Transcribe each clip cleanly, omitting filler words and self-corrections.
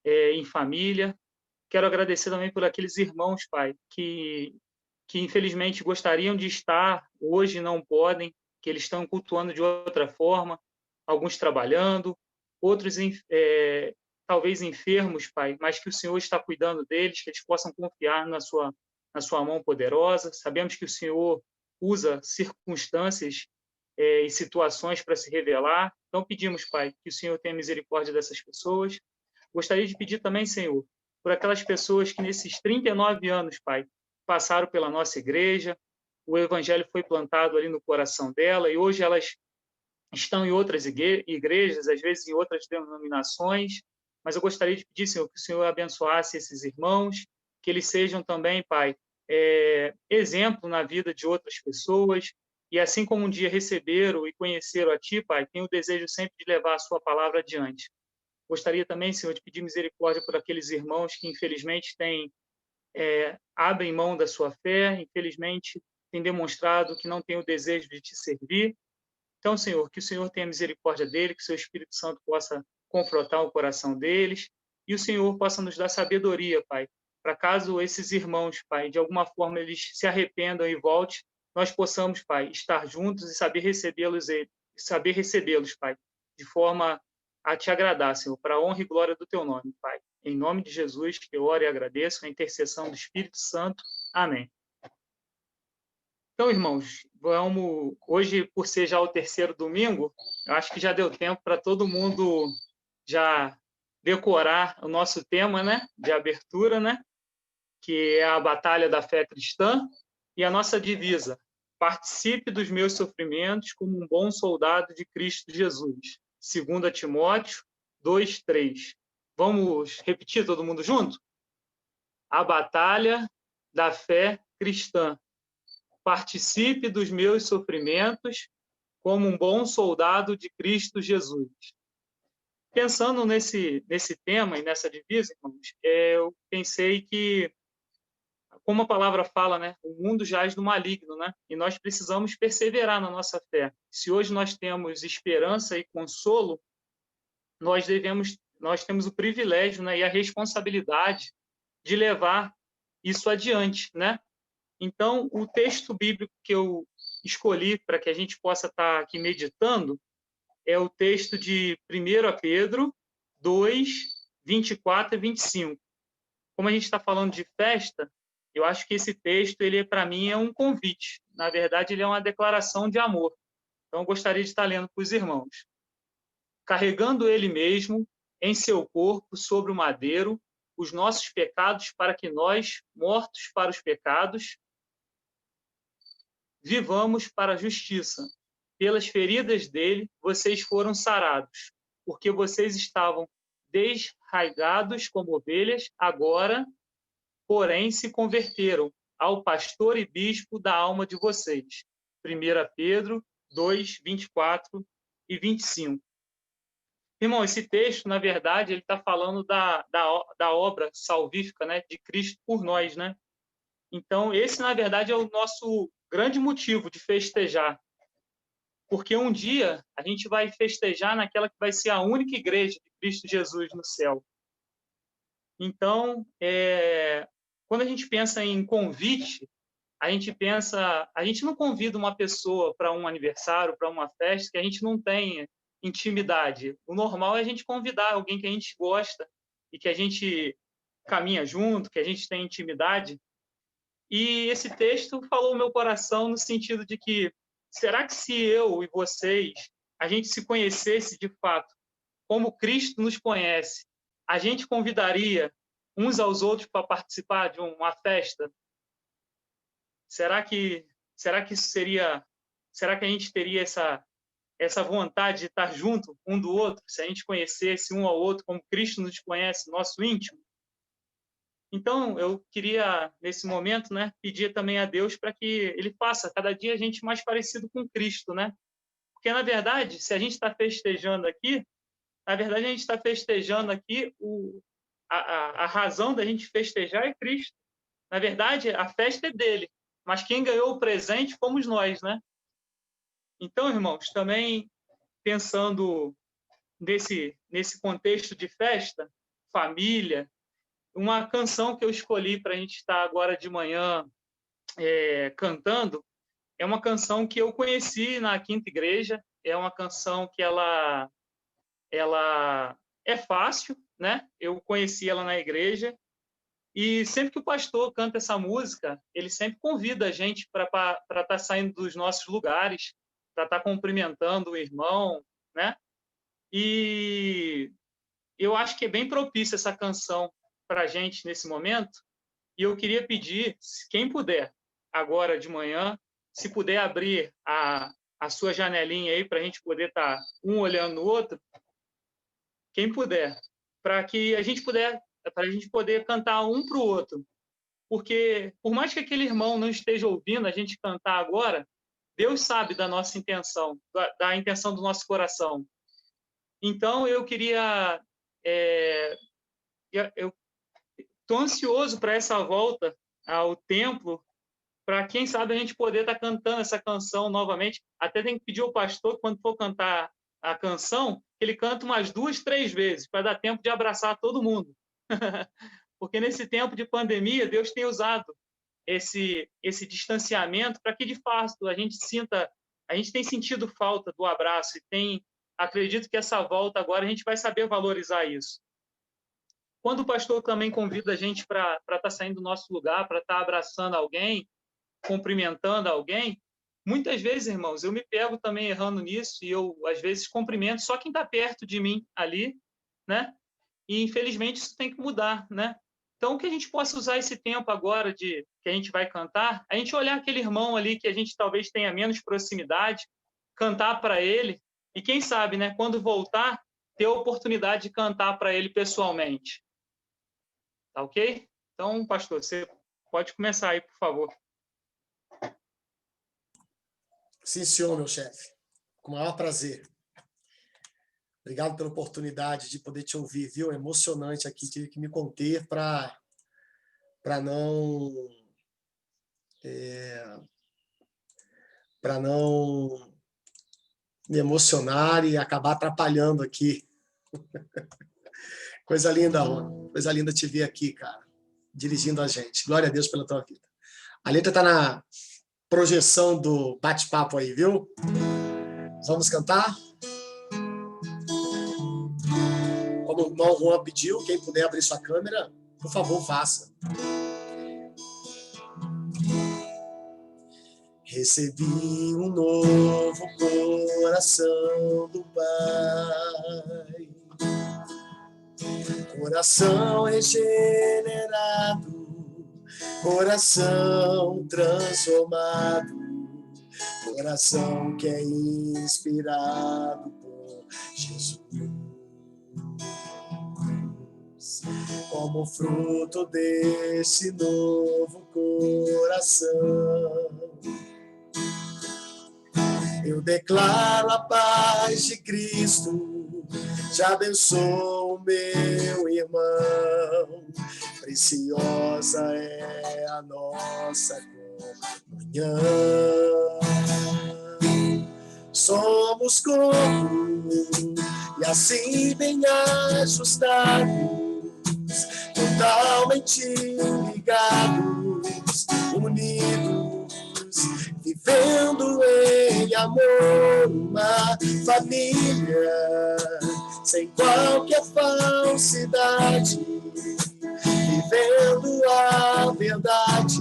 em família. Quero agradecer também por aqueles irmãos, Pai, que infelizmente gostariam de estar, hoje não podem, que eles estão cultuando de outra forma, alguns trabalhando, outros talvez enfermos, Pai, mas que o Senhor está cuidando deles, que eles possam confiar na sua mão poderosa. Sabemos que o Senhor usa circunstâncias e situações para se revelar. Então pedimos, Pai, que o Senhor tenha misericórdia dessas pessoas. Gostaria de pedir também, Senhor, por aquelas pessoas que nesses 39 anos, Pai, passaram pela nossa igreja, o evangelho foi plantado ali no coração dela e hoje elas estão em outras igrejas, às vezes em outras denominações, mas eu gostaria de pedir, Senhor, que o Senhor abençoasse esses irmãos, que eles sejam também, Pai, exemplo na vida de outras pessoas, e assim como um dia receberam e conheceram a Ti, Pai, tenho o desejo sempre de levar a Sua palavra adiante. Gostaria também, Senhor, de pedir misericórdia por aqueles irmãos que, infelizmente, abrem mão da sua fé, infelizmente, têm demonstrado que não têm o desejo de Te servir. Então, Senhor, que o Senhor tenha misericórdia dele, que o Seu Espírito Santo possa confrontar o coração deles e o Senhor possa nos dar sabedoria, Pai, para caso esses irmãos, Pai, de alguma forma eles se arrependam e voltem, nós possamos, Pai, estar juntos e saber recebê-los, Pai, de forma a Te agradar, Senhor, para a honra e glória do Teu nome, Pai. Em nome de Jesus, que eu oro e agradeço, a intercessão do Espírito Santo. Amém. Então, irmãos, hoje, por ser já o terceiro domingo, eu acho que já deu tempo para todo mundo já decorar o nosso tema, né, de abertura, né, que é a batalha da fé cristã, e a nossa divisa: participe dos meus sofrimentos como um bom soldado de Cristo Jesus. 2 Timóteo 2:3. Vamos repetir todo mundo junto? A batalha da fé cristã. Participe dos meus sofrimentos como um bom soldado de Cristo Jesus. Pensando nesse tema e nessa divisa, irmãos, eu pensei que, como a palavra fala, né, o mundo jaz do maligno, né, e nós precisamos perseverar na nossa fé. Se hoje nós temos esperança e consolo, nós temos o privilégio, né, e a responsabilidade de levar isso adiante, né? Então, o texto bíblico que eu escolhi para que a gente possa estar aqui meditando é o texto de 1 Pedro 2, 24 e 25. Como a gente está falando de festa, eu acho que esse texto, para mim, é um convite. Na verdade, ele é uma declaração de amor. Então, eu gostaria de estar lendo para os irmãos. Carregando ele mesmo em seu corpo sobre o madeiro os nossos pecados, para que nós, mortos para os pecados, vivamos para a justiça. Pelas feridas dele, vocês foram sarados, porque vocês estavam desraigados como ovelhas, agora, porém, se converteram ao pastor e bispo da alma de vocês. 1 Pedro 2, 24 e 25. Irmão, esse texto, na verdade, ele está falando da obra salvífica, né, de Cristo por nós, né? Então, esse, na verdade, é o nosso grande motivo de festejar. Porque um dia a gente vai festejar naquela que vai ser a única igreja de Cristo Jesus no céu. Então, quando a gente pensa em convite, a gente não convida uma pessoa para um aniversário, para uma festa, que a gente não tenha intimidade. O normal é a gente convidar alguém que a gente gosta e que a gente caminha junto, que a gente tem intimidade. E esse texto falou o meu coração no sentido de que, será que se eu e vocês, a gente se conhecesse de fato, como Cristo nos conhece, a gente convidaria uns aos outros para participar de uma festa? Será que isso seria... Será que a gente teria essa vontade de estar junto um do outro, se a gente conhecesse um ao outro como Cristo nos conhece, nosso íntimo? Então, eu queria, nesse momento, né, pedir também a Deus para que Ele faça cada dia a gente mais parecido com Cristo, né? Porque, na verdade, se a gente está festejando aqui, na verdade, a gente está festejando aqui, a razão da gente festejar é Cristo. Na verdade, a festa é dele, mas quem ganhou o presente fomos nós, né? Então, irmãos, também pensando nesse contexto de festa, família. Uma canção que eu escolhi para a gente estar agora de manhã cantando é uma canção que eu conheci na Quinta Igreja. É uma canção que ela é fácil, né? Eu conheci ela na igreja e sempre que o pastor canta essa música, ele sempre convida a gente para estar saindo dos nossos lugares, para estar cumprimentando o irmão, né? E eu acho que é bem propícia essa canção para a gente nesse momento. E eu queria pedir, quem puder, agora de manhã, se puder abrir a sua janelinha aí para a gente poder estar um olhando no outro, quem puder, para que a gente poder cantar um para o outro. Porque, por mais que aquele irmão não esteja ouvindo a gente cantar agora, Deus sabe da nossa intenção, da intenção do nosso coração. Então, eu queria... eu estou ansioso para essa volta ao templo, para, quem sabe, a gente poder estar cantando essa canção novamente. Até tem que pedir ao pastor, quando for cantar a canção, que ele canta umas 2, 3 vezes, para dar tempo de abraçar todo mundo. Porque nesse tempo de pandemia, Deus tem usado esse distanciamento para que, de fato, a gente tem sentido falta do abraço e acredito que essa volta agora a gente vai saber valorizar isso. Quando o pastor também convida a gente para estar saindo do nosso lugar, para estar abraçando alguém, cumprimentando alguém, muitas vezes, irmãos, eu me pego também errando nisso e eu, às vezes, cumprimento só quem está perto de mim ali, né? E, infelizmente, isso tem que mudar, né? Então, que a gente possa usar esse tempo agora que a gente vai cantar, a gente olhar aquele irmão ali que a gente talvez tenha menos proximidade, cantar para ele e, quem sabe, né, quando voltar, ter a oportunidade de cantar para ele pessoalmente. Tá ok? Então, pastor, você pode começar aí, por favor. Sim, senhor, meu chefe. Com o maior prazer. Obrigado pela oportunidade de poder te ouvir, viu? É emocionante aqui, tive que me conter para não me emocionar e acabar atrapalhando aqui. Coisa linda, Rony. Coisa linda te ver aqui, cara, dirigindo a gente. Glória a Deus pela tua vida. A letra está na projeção do bate-papo aí, viu? Vamos cantar? Como o irmão Juan pediu, quem puder abrir sua câmera, por favor, faça. Recebi um novo coração do Pai, coração regenerado, coração transformado, coração que é inspirado por Jesus. Como fruto desse novo coração, eu declaro a paz de Cristo, já abençoo o meu irmão, preciosa é a nossa comunhão. Somos corpo e assim bem ajustados, totalmente ligados, unidos, vivendo em amor, uma família sem qualquer falsidade, vivendo a verdade,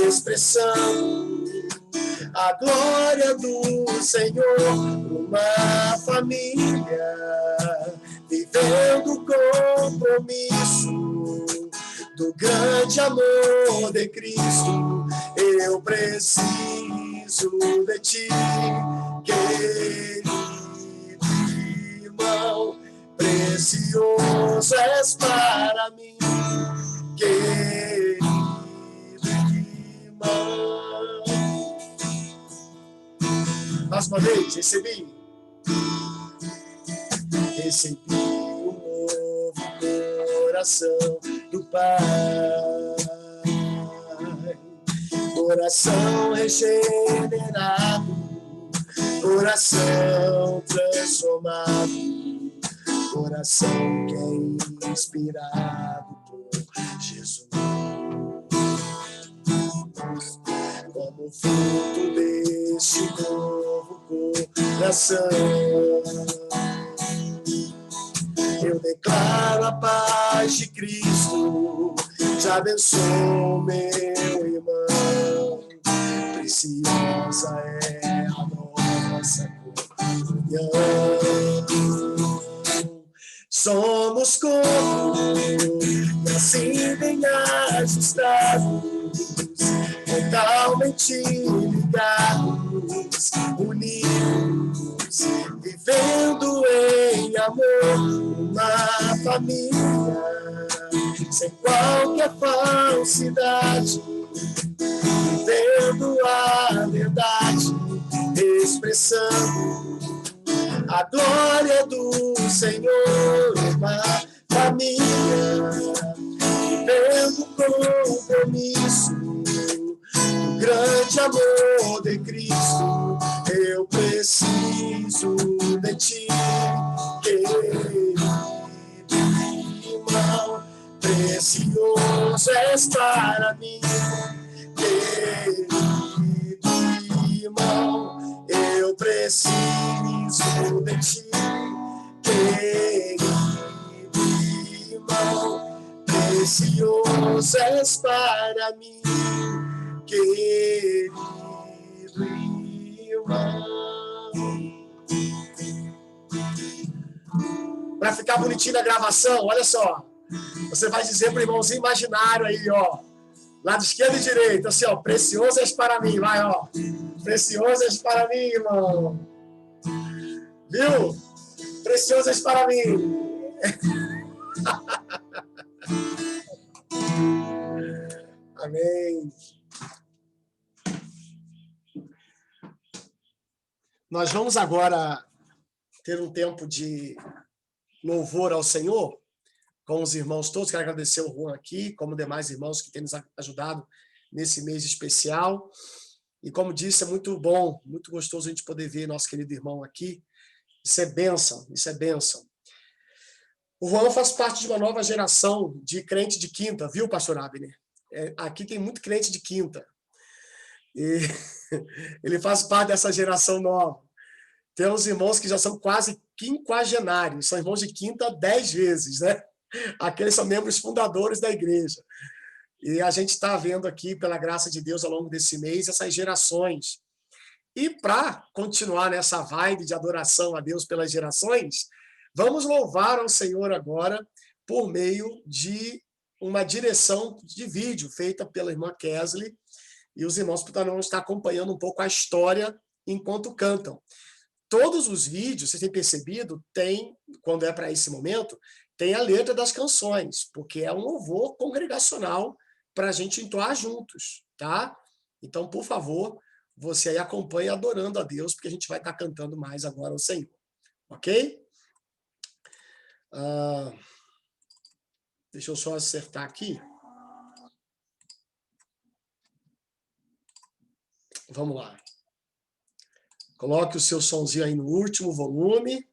expressando a glória do Senhor, uma família vivendo o compromisso do grande amor de Cristo. Eu preciso de ti, querido irmão, precioso és para mim, querido irmão. Mais uma vez, recebi um novo coração do Pai, coração regenerado, coração transformado, coração que é inspirado por Jesus. Como fruto deste novo coração, eu declaro a paz de Cristo, te abençoo, meu irmão. Preciosa é a nossa comunhão. Somos corpo, e assim bem ajustados, totalmente ligados, unidos, vivendo em amor, uma família, sem qualquer falsidade, vivendo a verdade, expressando a glória do Senhor, uma família, vivendo compromisso do grande amor de Cristo. Eu preciso de ti, querido irmão, precioso és para mim, querido irmão, eu preciso de ti, querido irmão, precioso és para mim, querido irmão. Para ficar bonitinho na gravação, olha só, você vai dizer para o irmãozinho imaginário aí, ó, lado esquerdo e direito, assim, ó, precioso és para mim, vai, ó, precioso és para mim, irmão, viu? Precioso és para mim. Amém. Nós vamos agora ter um tempo de louvor ao Senhor com os irmãos todos. Quero agradecer o Juan aqui, como demais irmãos que têm nos ajudado nesse mês especial. E como disse, é muito bom, muito gostoso a gente poder ver nosso querido irmão aqui. Isso é bênção, isso é bênção. O Juan faz parte de uma nova geração de crente de quinta, viu, pastor Abner? Aqui tem muito crente de quinta. E ele faz parte dessa geração nova. Tem uns irmãos que já são quase quinquagenários, são irmãos de quinta 10 vezes, né? Aqueles são membros fundadores da igreja. E a gente está vendo aqui, pela graça de Deus, ao longo desse mês, essas gerações. E para continuar nessa vibe de adoração a Deus pelas gerações, vamos louvar ao Senhor agora por meio de uma direção de vídeo feita pela irmã Kesley, e os irmãos poderão estar acompanhando um pouco a história enquanto cantam. Todos os vídeos, vocês têm percebido, tem, quando é para esse momento, tem a letra das canções, porque é um louvor congregacional para a gente entoar juntos, tá? Então, por favor, você aí acompanhe adorando a Deus, porque a gente vai estar cantando mais agora ao Senhor, ok? Deixa eu só acertar aqui. Vamos lá. Coloque o seu sonzinho aí no último volume.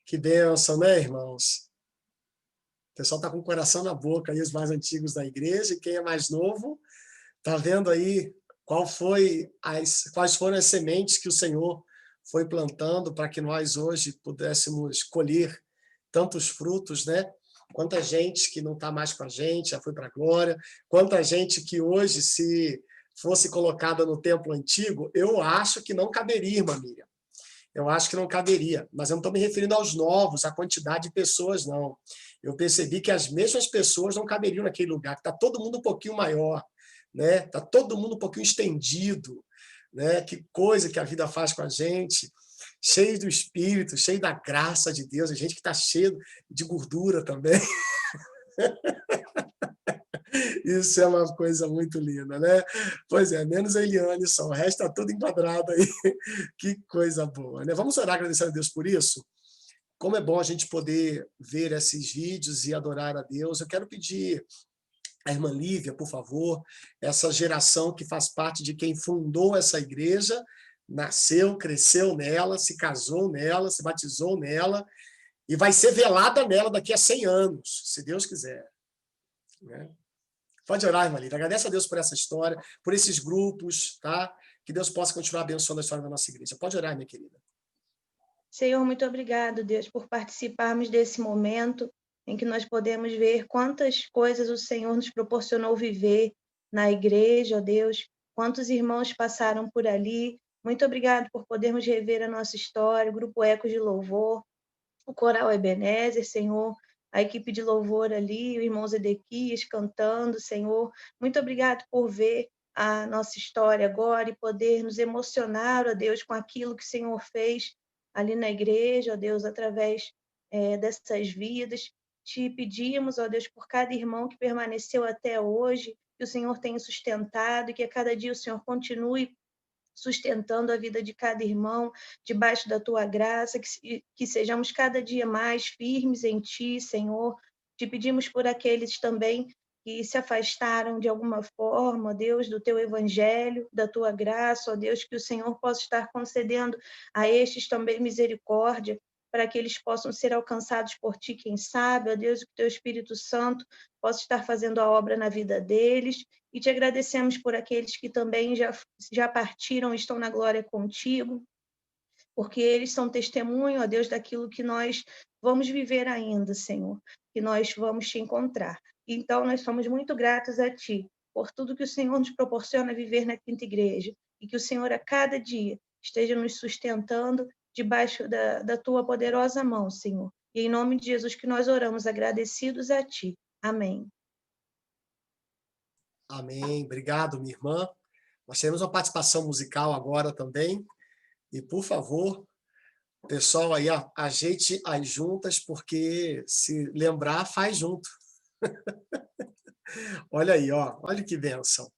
Que bênção, né, irmãos? O pessoal está com o coração na boca aí, os mais antigos da igreja, e quem é mais novo está vendo aí quais foram as sementes que o Senhor foi plantando para que nós hoje pudéssemos colher tantos frutos, né? Quanta gente que não está mais com a gente, já foi para a glória, quanta gente que hoje, se fosse colocada no templo antigo, eu acho que não caberia, irmã Miriam. Eu acho que não caberia, mas eu não estou me referindo aos novos, à quantidade de pessoas, não. Eu percebi que as mesmas pessoas não caberiam naquele lugar, que está todo mundo um pouquinho maior, né? Está todo mundo um pouquinho estendido, né? Que coisa que a vida faz com a gente, cheio do Espírito, cheio da graça de Deus, a gente que está cheio de gordura também. Isso é uma coisa muito linda, né? Pois é, menos a Eliane só, o resto está tudo enquadrado aí. Que coisa boa, né? Vamos orar agradecendo a Deus por isso? Como é bom a gente poder ver esses vídeos e adorar a Deus. Eu quero pedir a irmã Lívia, por favor, essa geração que faz parte de quem fundou essa igreja, nasceu, cresceu nela, se casou nela, se batizou nela, e vai ser velada nela daqui a 100 anos, se Deus quiser. Né? Pode orar, irmã Lívia. Agradece a Deus por essa história, por esses grupos, tá? Que Deus possa continuar abençoando a história da nossa igreja. Pode orar, minha querida. Senhor, muito obrigado, Deus, por participarmos desse momento em que nós podemos ver quantas coisas o Senhor nos proporcionou viver na igreja, ó Deus, quantos irmãos passaram por ali. Muito obrigado por podermos rever a nossa história, o Grupo Ecos de Louvor, o Coral Ebenezer, Senhor, a equipe de louvor ali, o irmão Zedequias cantando, Senhor. Muito obrigado por ver a nossa história agora e poder nos emocionar, ó Deus, com aquilo que o Senhor fez ali na igreja, ó Deus, através dessas vidas. Te pedimos, ó Deus, por cada irmão que permaneceu até hoje, que o Senhor tenha sustentado e que a cada dia o Senhor continue sustentando a vida de cada irmão, debaixo da tua graça, que sejamos cada dia mais firmes em ti, Senhor. Te pedimos por aqueles também que se afastaram de alguma forma, ó Deus, do teu evangelho, da tua graça, ó Deus, que o Senhor possa estar concedendo a estes também misericórdia, para que eles possam ser alcançados por ti, quem sabe, ó Deus, que o teu Espírito Santo possa estar fazendo a obra na vida deles, e te agradecemos por aqueles que também já partiram e estão na glória contigo, porque eles são testemunho, ó Deus, daquilo que nós vamos viver ainda, Senhor, que nós vamos te encontrar. Então, nós somos muito gratos a ti por tudo que o Senhor nos proporciona viver na Quinta Igreja, e que o Senhor a cada dia esteja nos sustentando debaixo da tua poderosa mão, Senhor. E em nome de Jesus que nós oramos, agradecidos a ti. Amém. Amém. Obrigado, minha irmã. Nós teremos uma participação musical agora também. E, por favor, pessoal aí, ajeite as juntas, porque se lembrar, faz junto. Olha aí, ó, olha que bênção.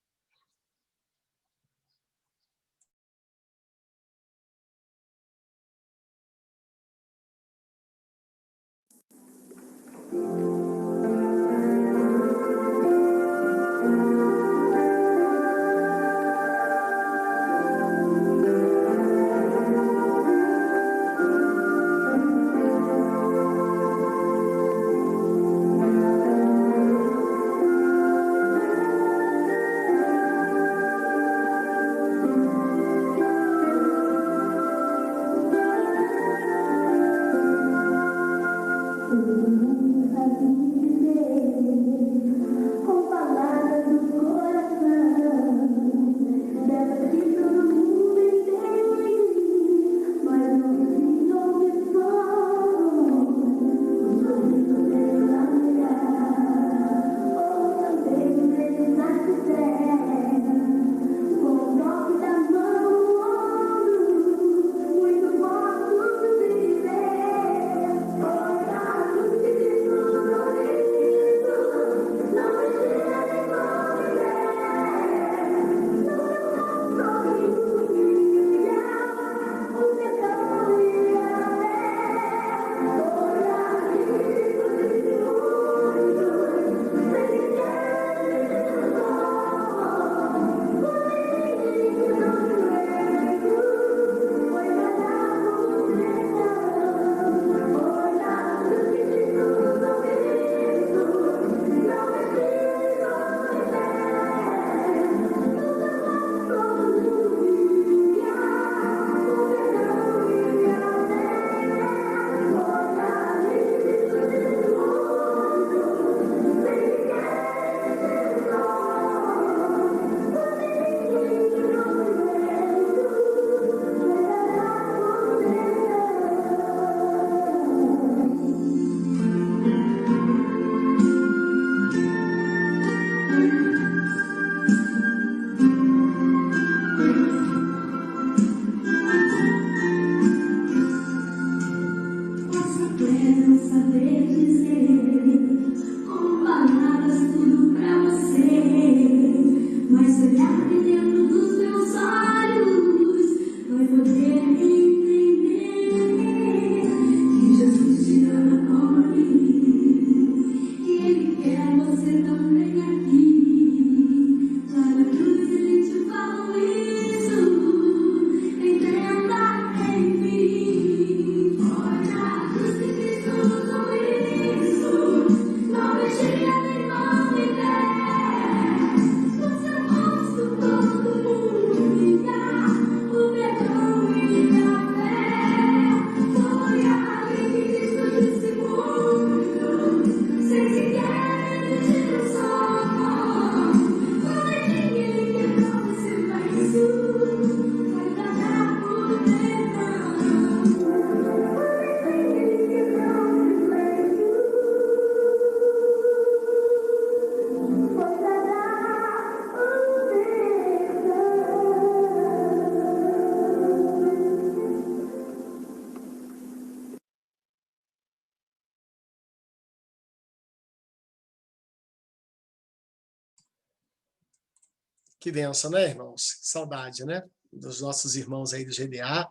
Que bênção, né, irmãos? Saudade, né? Dos nossos irmãos aí do GDA.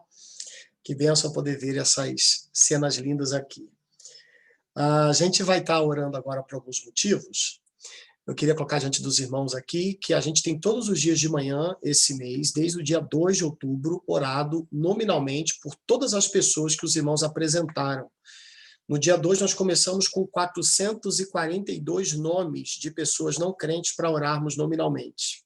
Que bênção poder ver essas cenas lindas aqui. A gente vai estar orando agora por alguns motivos. Eu queria colocar diante dos irmãos aqui que a gente tem todos os dias de manhã, esse mês, desde o dia 2 de outubro, orado nominalmente por todas as pessoas que os irmãos apresentaram. No dia 2, nós começamos com 442 nomes de pessoas não crentes para orarmos nominalmente.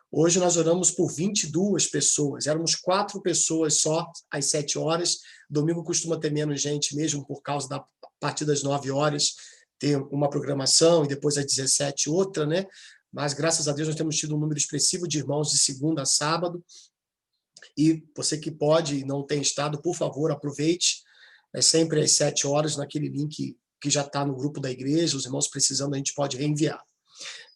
Hoje nós oramos por 22 pessoas. Éramos 4 pessoas só às 7 horas. Domingo costuma ter menos gente mesmo por causa da partir das 9 horas ter uma programação e depois às 17 outra, né? Mas graças a Deus nós temos tido um número expressivo de irmãos de segunda a sábado. E você que pode e não tem estado, por favor, aproveite. É sempre às 7 horas naquele link que já está no grupo da igreja. Os irmãos precisando, a gente pode reenviar.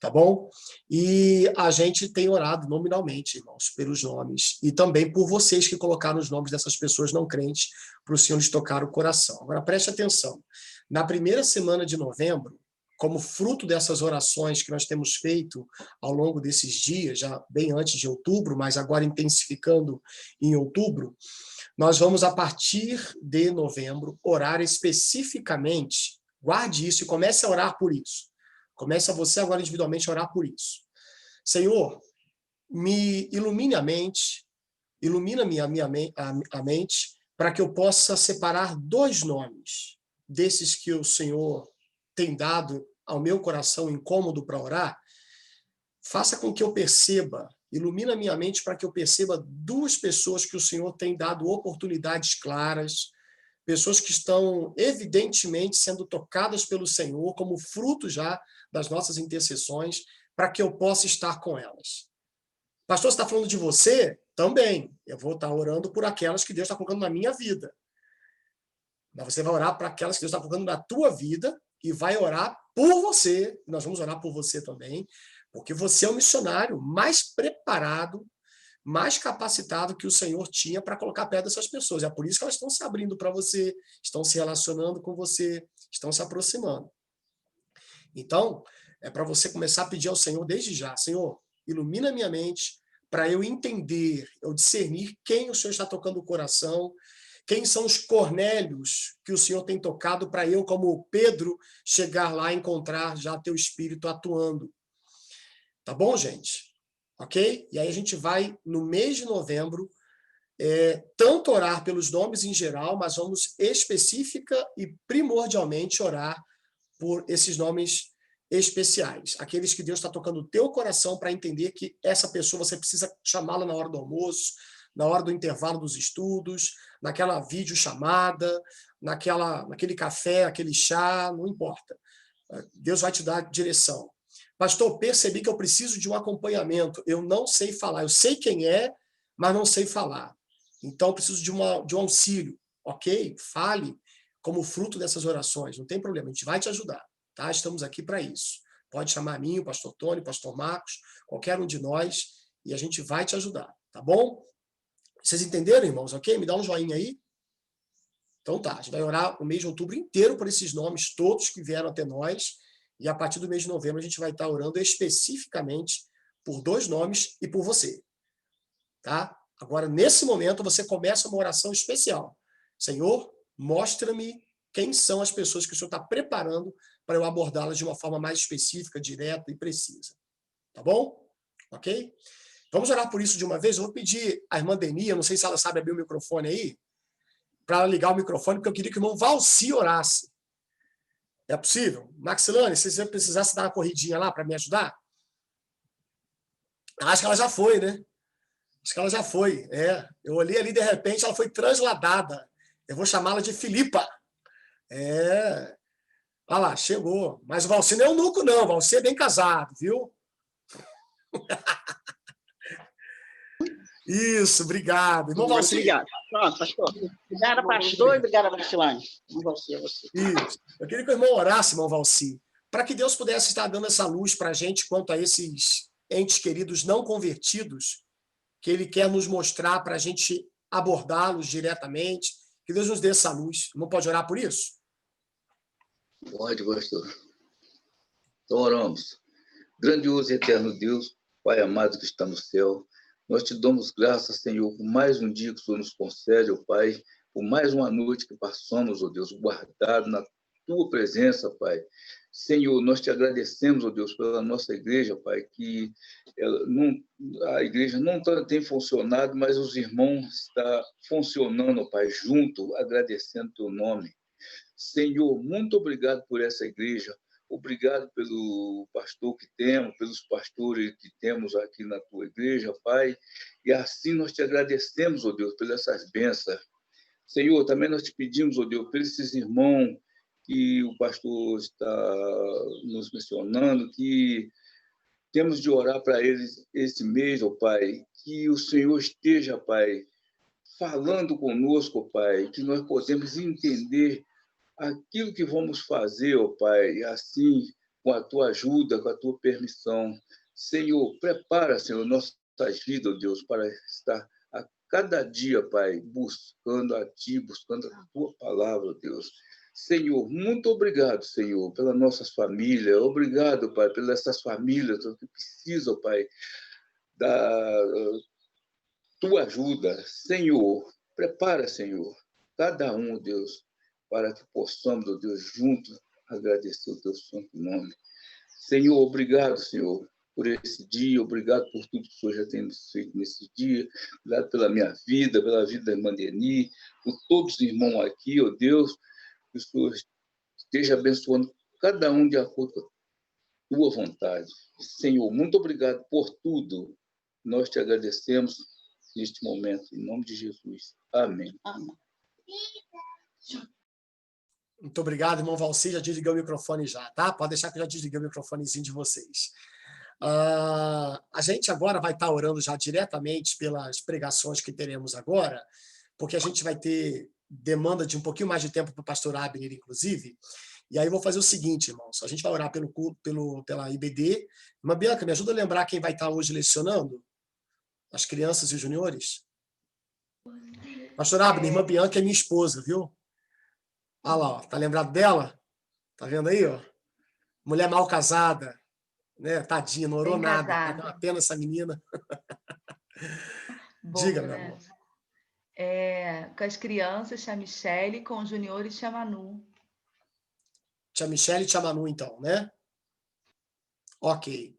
Tá bom? E a gente tem orado nominalmente, irmãos, pelos nomes. E também por vocês que colocaram os nomes dessas pessoas não crentes para o Senhor lhes tocar o coração. Agora, preste atenção. Na primeira semana de novembro, como fruto dessas orações que nós temos feito ao longo desses dias, já bem antes de outubro, mas agora intensificando em outubro, nós vamos, a partir de novembro, orar especificamente, guarde isso e comece a orar por isso. Começa você agora individualmente a orar por isso. Senhor, me ilumine a mente, ilumina-me a mente, para que eu possa separar 2 nomes desses que o Senhor tem dado ao meu coração incômodo para orar. Faça com que eu perceba, ilumina minha mente para que eu perceba 2 pessoas que o Senhor tem dado oportunidades claras, pessoas que estão evidentemente sendo tocadas pelo Senhor como fruto já das nossas intercessões, para que eu possa estar com elas. Pastor, você está falando de você? Também. Eu vou estar orando por aquelas que Deus está colocando na minha vida. Mas você vai orar para aquelas que Deus está colocando na tua vida e vai orar por você. Nós vamos orar por você também, porque você é o missionário mais preparado, mais capacitado que o Senhor tinha para colocar perto dessas pessoas. É por isso que elas estão se abrindo para você, estão se relacionando com você, estão se aproximando. Então, é para você começar a pedir ao Senhor desde já. Senhor, ilumina minha mente para eu entender, eu discernir quem o Senhor está tocando o coração, quem são os Cornélios que o Senhor tem tocado para eu, como Pedro, chegar lá e encontrar já teu Espírito atuando. Tá bom, gente? Ok? E aí a gente vai, no mês de novembro, tanto orar pelos nomes em geral, mas vamos específica e primordialmente orar por esses nomes especiais. Aqueles que Deus está tocando o teu coração para entender que essa pessoa você precisa chamá-la na hora do almoço, na hora do intervalo dos estudos, naquela videochamada, naquele café, aquele chá, não importa. Deus vai te dar direção. Pastor, percebi que eu preciso de um acompanhamento. Eu não sei falar. Eu sei quem é, mas não sei falar. Então, eu preciso de um auxílio. Ok? Fale como fruto dessas orações. Não tem problema, a gente vai te ajudar. Tá? Estamos aqui para isso. Pode chamar a mim, o pastor Tony, o pastor Marcos, qualquer um de nós, e a gente vai te ajudar. Tá bom? Vocês entenderam, irmãos? Ok? Me dá um joinha aí. Então tá, a gente vai orar o mês de outubro inteiro por esses nomes todos que vieram até nós, e a partir do mês de novembro a gente vai estar orando especificamente por 2 nomes e por você. Tá? Agora, nesse momento, você começa uma oração especial. Senhor, mostra-me quem são as pessoas que o Senhor está preparando para eu abordá-las de uma forma mais específica, direta e precisa. Tá bom? Ok? Vamos orar por isso de uma vez? Eu vou pedir à irmã Deni, eu não sei se ela sabe abrir o microfone aí, para ela ligar o microfone, porque eu queria que o irmão Valci orasse. É possível? Maxilane, se você precisasse dar uma corridinha lá para me ajudar? Acho que ela já foi, né? Acho que ela já foi. Eu olhei ali, de repente, ela foi transladada. Eu vou chamá-la de Filipa. Olha lá, chegou. Mas o Valci não é eunuco, não. O Valci é bem casado, viu? Isso, obrigado. Irmão Valci. Obrigado. Pronto, pastor. Obrigada, pastor, e obrigada, Marcelane. Você. Isso. Eu queria que o irmão orasse, irmão Valci, para que Deus pudesse estar dando essa luz para a gente quanto a esses entes queridos não convertidos, que Ele quer nos mostrar para a gente abordá-los diretamente. Que Deus nos dê essa luz. Não pode orar por isso? Pode, pastor. Então, oramos. Grandioso e eterno Deus, Pai amado que está no céu, nós te damos graças, Senhor, por mais um dia que o Senhor nos concede, ó Pai, por mais uma noite que passamos, ó Deus, guardado na tua presença, Pai. Senhor, nós te agradecemos, ó Deus, pela nossa igreja, Pai, que a igreja não tem funcionado, mas os irmãos estão funcionando, ó Pai, junto, agradecendo teu nome. Senhor, muito obrigado por essa igreja, obrigado pelo pastor que temos, pelos pastores que temos aqui na tua igreja, Pai, e assim nós te agradecemos, ó Deus, pelas essas bênçãos. Senhor, também nós te pedimos, ó Deus, por esses irmãos que o pastor está nos mencionando, que temos de orar para eles esse mês, ó Pai, que o Senhor esteja, Pai, falando conosco, Pai, que nós possamos entender aquilo que vamos fazer, ó Pai, assim, com a tua ajuda, com a tua permissão. Senhor, prepara, Senhor, nossas vidas, ó Deus, para estar a cada dia, Pai, buscando a Ti, buscando a Tua palavra, ó Deus. Senhor, muito obrigado, Senhor, pelas nossas famílias. Obrigado, Pai, pelas essas famílias que precisam, Pai, da Tua ajuda. Senhor, prepara, Senhor, cada um, ó Deus, para que possamos, ó Deus, juntos agradecer o Teu santo nome. Senhor, obrigado, Senhor, por esse dia, obrigado por tudo que o Senhor já tem feito nesse dia, obrigado pela minha vida, pela vida da irmã Deni, por todos os irmãos aqui, ó Deus, que o Senhor esteja abençoando cada um de acordo com a Tua vontade. Senhor, muito obrigado por tudo. Nós te agradecemos neste momento, em nome de Jesus. Amém. Amém. Muito obrigado, irmão Valci. Já desliguei o microfone já, tá? Pode deixar que eu já desliguei o microfonezinho de vocês. A gente agora vai estar orando já diretamente pelas pregações que teremos agora, porque a gente vai ter demanda de um pouquinho mais de tempo para o pastor Abner, inclusive. E aí eu vou fazer o seguinte, irmãos. A gente vai orar pela IBD. Irmã Bianca, me ajuda a lembrar quem vai estar hoje lecionando? As crianças e os juniores? Pastor Abner, irmã Bianca é minha esposa, viu? Olha lá, ó, tá lembrado dela? Tá vendo aí, ó? Mulher mal casada, né? Tadinha, não orou nada. Tá com uma pena essa menina. Diga, meu amor. Com as crianças, tia Michele, com os juniores, tia Manu. Tia Michele e tia Manu, então, né? Ok.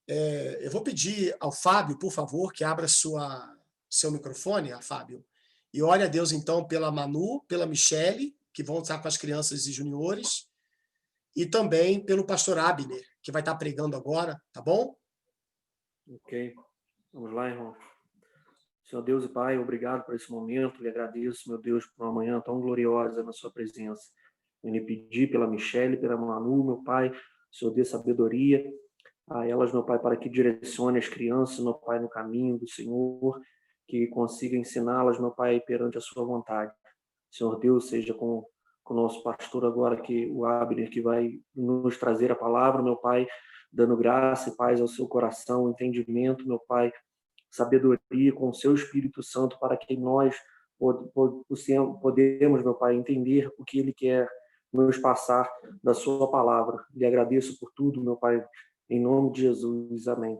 Eu vou pedir ao Fábio, por favor, que abra seu microfone, Fábio, e ore a Deus, então, pela Manu, pela Michele, que vão estar com as crianças e juniores, e também pelo pastor Abner, que vai estar pregando agora, tá bom? Ok. Vamos lá, irmão. Senhor Deus e Pai, obrigado por esse momento. Lhe agradeço, meu Deus, por uma manhã tão gloriosa na sua presença. Eu lhe pedi pela Michele, pela Manu, meu Pai, o Senhor dê sabedoria a elas, meu Pai, para que direcione as crianças, meu Pai, no caminho do Senhor, que consiga ensiná-las, meu Pai, perante a sua vontade. Senhor Deus, seja com o nosso pastor agora, o Abner, que vai nos trazer a palavra, meu Pai, dando graça e paz ao seu coração, entendimento, meu Pai, sabedoria com o seu Espírito Santo, para que nós podemos, meu Pai, entender o que Ele quer nos passar da sua palavra. Lhe agradeço por tudo, meu Pai, em nome de Jesus. Amém.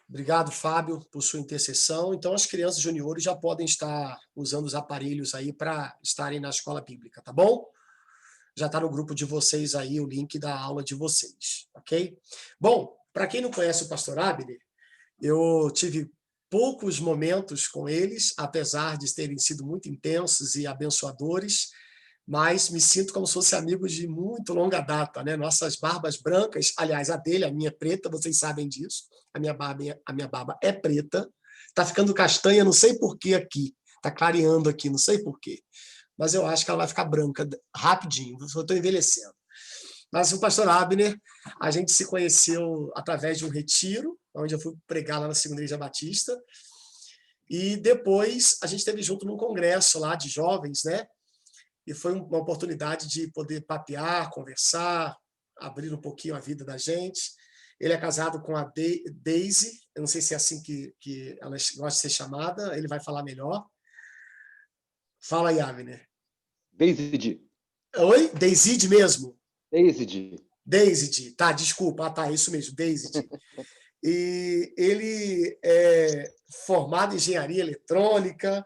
Obrigado, Fábio, por sua intercessão. Então, as crianças juniores já podem estar usando os aparelhos aí para estarem na escola bíblica, tá bom? Já está no grupo de vocês aí o link da aula de vocês, ok? Bom, para quem não conhece o pastor Abner, eu tive poucos momentos com eles, apesar de terem sido muito intensos e abençoadores, mas me sinto como se fosse amigos de muito longa data, né? Nossas barbas brancas, aliás, a dele, a minha é preta, vocês sabem disso, a minha barba é preta, está ficando castanha, não sei por que aqui, está clareando aqui, não sei por quê, mas eu acho que ela vai ficar branca rapidinho, eu estou envelhecendo. Mas o pastor Abner, a gente se conheceu através de um retiro, onde eu fui pregar lá na Segunda Igreja Batista, e depois a gente esteve junto num congresso lá de jovens, né? E foi uma oportunidade de poder papear, conversar, abrir um pouquinho a vida da gente. Ele é casado com a Daisy, eu não sei se é assim que ela gosta de ser chamada, ele vai falar melhor. Fala aí, Abner. Daisy. Oi? Daisy mesmo? Daisy. Daisy, tá, desculpa, tá, isso mesmo, Daisy. E ele é formado em engenharia eletrônica,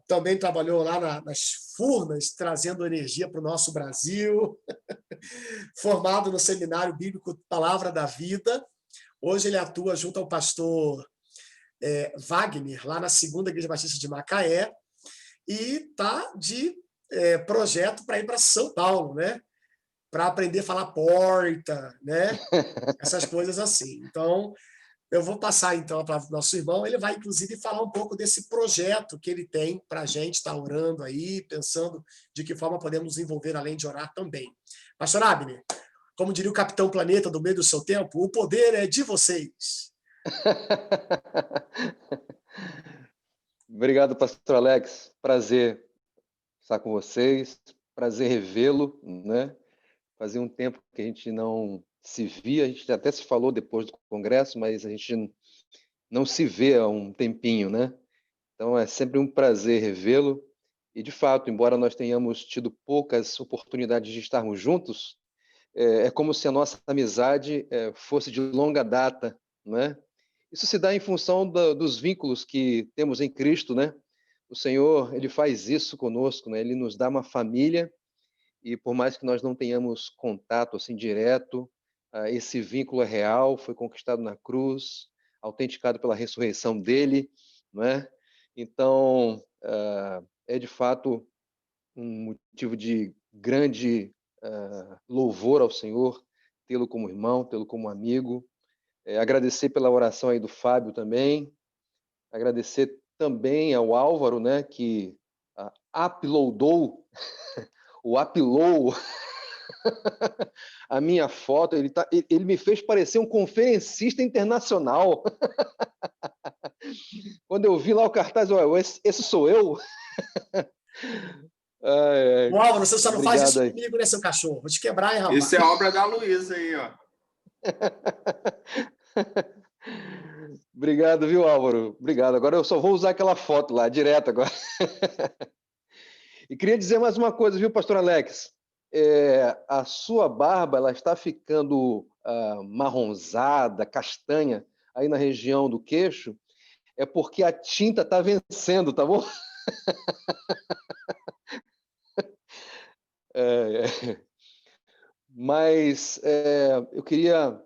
também trabalhou lá nas Furnas, trazendo energia para o nosso Brasil, formado no Seminário Bíblico Palavra da Vida. Hoje ele atua junto ao pastor Wagner, lá na Segunda Igreja Batista de Macaé, e está de projeto para ir para São Paulo, né? Para aprender a falar porta, né? Essas coisas assim. Então, eu vou passar então para o nosso irmão, ele vai inclusive falar um pouco desse projeto que ele tem para a gente estar orando aí, pensando de que forma podemos envolver além de orar também. Pastor Abner, como diria o Capitão Planeta do meio do seu tempo, o poder é de vocês. Obrigado, pastor Alex. Prazer estar com vocês, prazer revê-lo, né? Fazia um tempo que a gente não se via, a gente até se falou depois do congresso, mas a gente não se vê há um tempinho, né? Então é sempre um prazer revê-lo. E, de fato, embora nós tenhamos tido poucas oportunidades de estarmos juntos, é como se a nossa amizade fosse de longa data, né? Isso se dá em função dos vínculos que temos em Cristo, né? O Senhor, ele faz isso conosco, né? Ele nos dá uma família e por mais que nós não tenhamos contato assim direto, esse vínculo é real, foi conquistado na cruz, autenticado pela ressurreição dele, não é? Então, é de fato um motivo de grande louvor ao Senhor, tê-lo como irmão, tê-lo como amigo. Agradecer pela oração aí do Fábio também, agradecer também ao Álvaro, né, que uploadou a minha foto, ele me fez parecer um conferencista internacional. Quando eu vi lá o cartaz, esse sou eu? O Álvaro, você só não faz isso aí comigo, né, seu cachorro? Vou te quebrar, hein, rapaz? Isso é obra da Luísa aí, ó. Obrigado, viu, Álvaro? Obrigado. Agora eu só vou usar aquela foto lá, direto agora. E queria dizer mais uma coisa, viu, pastor Alex? A sua barba ela está ficando marronzada, castanha, aí na região do queixo, é porque a tinta está vencendo, tá bom? Mas eu queria,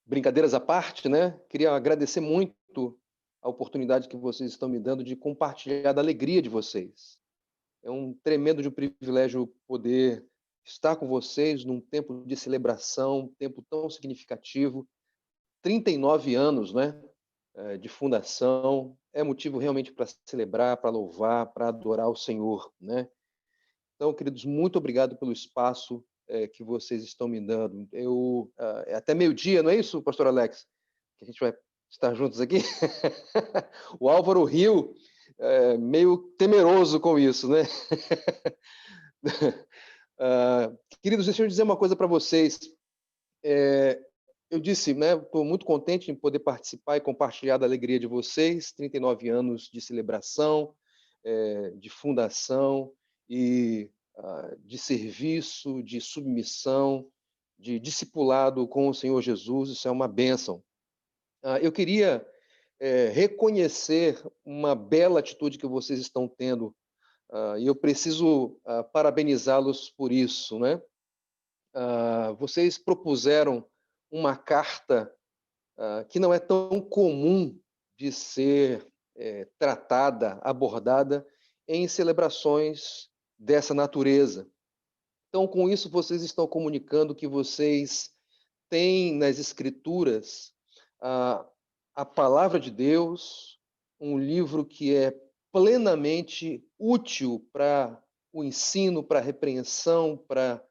brincadeiras à parte, né? Queria agradecer muito a oportunidade que vocês estão me dando de compartilhar da alegria de vocês. É um tremendo de privilégio poder estar com vocês num tempo de celebração, um tempo tão significativo. 39 anos, né, de fundação, é motivo realmente para celebrar, para louvar, para adorar o Senhor, né? Então, queridos, muito obrigado pelo espaço que vocês estão me dando. É até meio-dia, não é isso, pastor Alex? Que a gente vai estar juntos aqui? O Álvaro riu, meio temeroso com isso, né? Queridos, deixa eu dizer uma coisa para vocês. Eu disse, né? Estou muito contente em poder participar e compartilhar da alegria de vocês. 39 anos de celebração, de fundação e de serviço, de submissão, de discipulado com o Senhor Jesus. Isso é uma bênção. Eu queria reconhecer uma bela atitude que vocês estão tendo e eu preciso parabenizá-los por isso, né? Vocês propuseram uma carta que não é tão comum de ser tratada, abordada em celebrações dessa natureza. Então, com isso, vocês estão comunicando que vocês têm nas Escrituras a palavra de Deus, um livro que é plenamente útil para o ensino, para a repreensão, para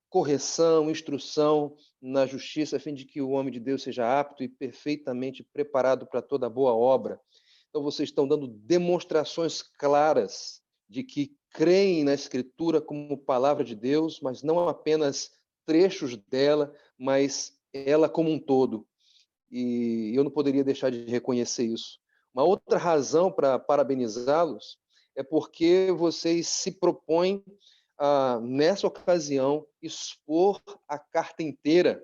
correção, instrução na justiça, a fim de que o homem de Deus seja apto e perfeitamente preparado para toda boa obra. Então, vocês estão dando demonstrações claras de que creem na Escritura como palavra de Deus, mas não apenas trechos dela, mas ela como um todo. E eu não poderia deixar de reconhecer isso. Uma outra razão para parabenizá-los é porque vocês se propõem nessa ocasião, expor a carta inteira,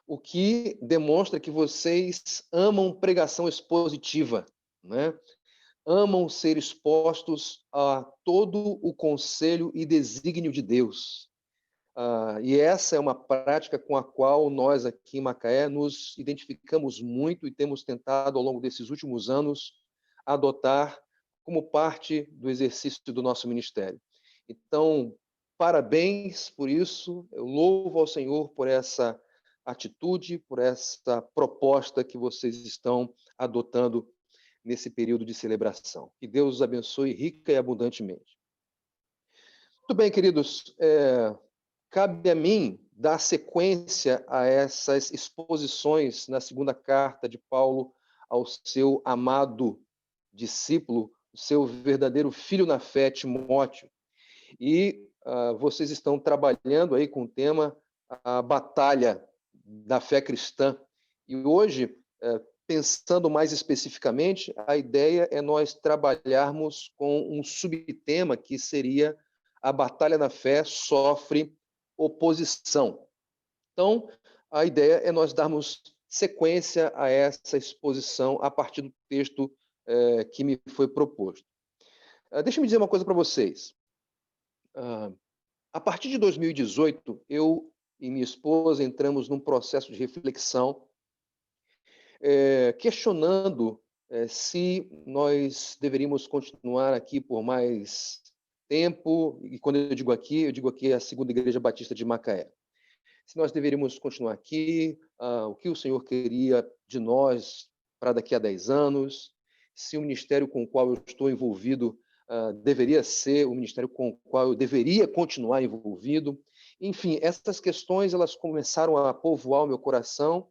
o que demonstra que vocês amam pregação expositiva, né? Amam ser expostos a todo o conselho e desígnio de Deus. E essa é uma prática com a qual nós aqui em Macaé nos identificamos muito e temos tentado, ao longo desses últimos anos, adotar como parte do exercício do nosso ministério. Então, parabéns por isso, eu louvo ao Senhor por essa atitude, por essa proposta que vocês estão adotando nesse período de celebração. Que Deus os abençoe rica e abundantemente. Muito bem, queridos, cabe a mim dar sequência a essas exposições na segunda carta de Paulo ao seu amado discípulo, o seu verdadeiro filho na fé, Timóteo. E vocês estão trabalhando aí com o tema a batalha da fé cristã. E hoje, pensando mais especificamente, a ideia é nós trabalharmos com um subtema que seria a batalha da fé sofre oposição. Então, a ideia é nós darmos sequência a essa exposição a partir do texto que me foi proposto. Deixa-me dizer uma coisa para vocês. A partir de 2018, eu e minha esposa entramos num processo de reflexão, questionando se nós deveríamos continuar aqui por mais tempo, e quando eu digo aqui a Segunda Igreja Batista de Macaé. Se nós deveríamos continuar aqui, o que o Senhor queria de nós para daqui a 10 anos, se o ministério com o qual eu estou envolvido deveria ser o ministério com o qual eu deveria continuar envolvido. Enfim, essas questões elas começaram a povoar o meu coração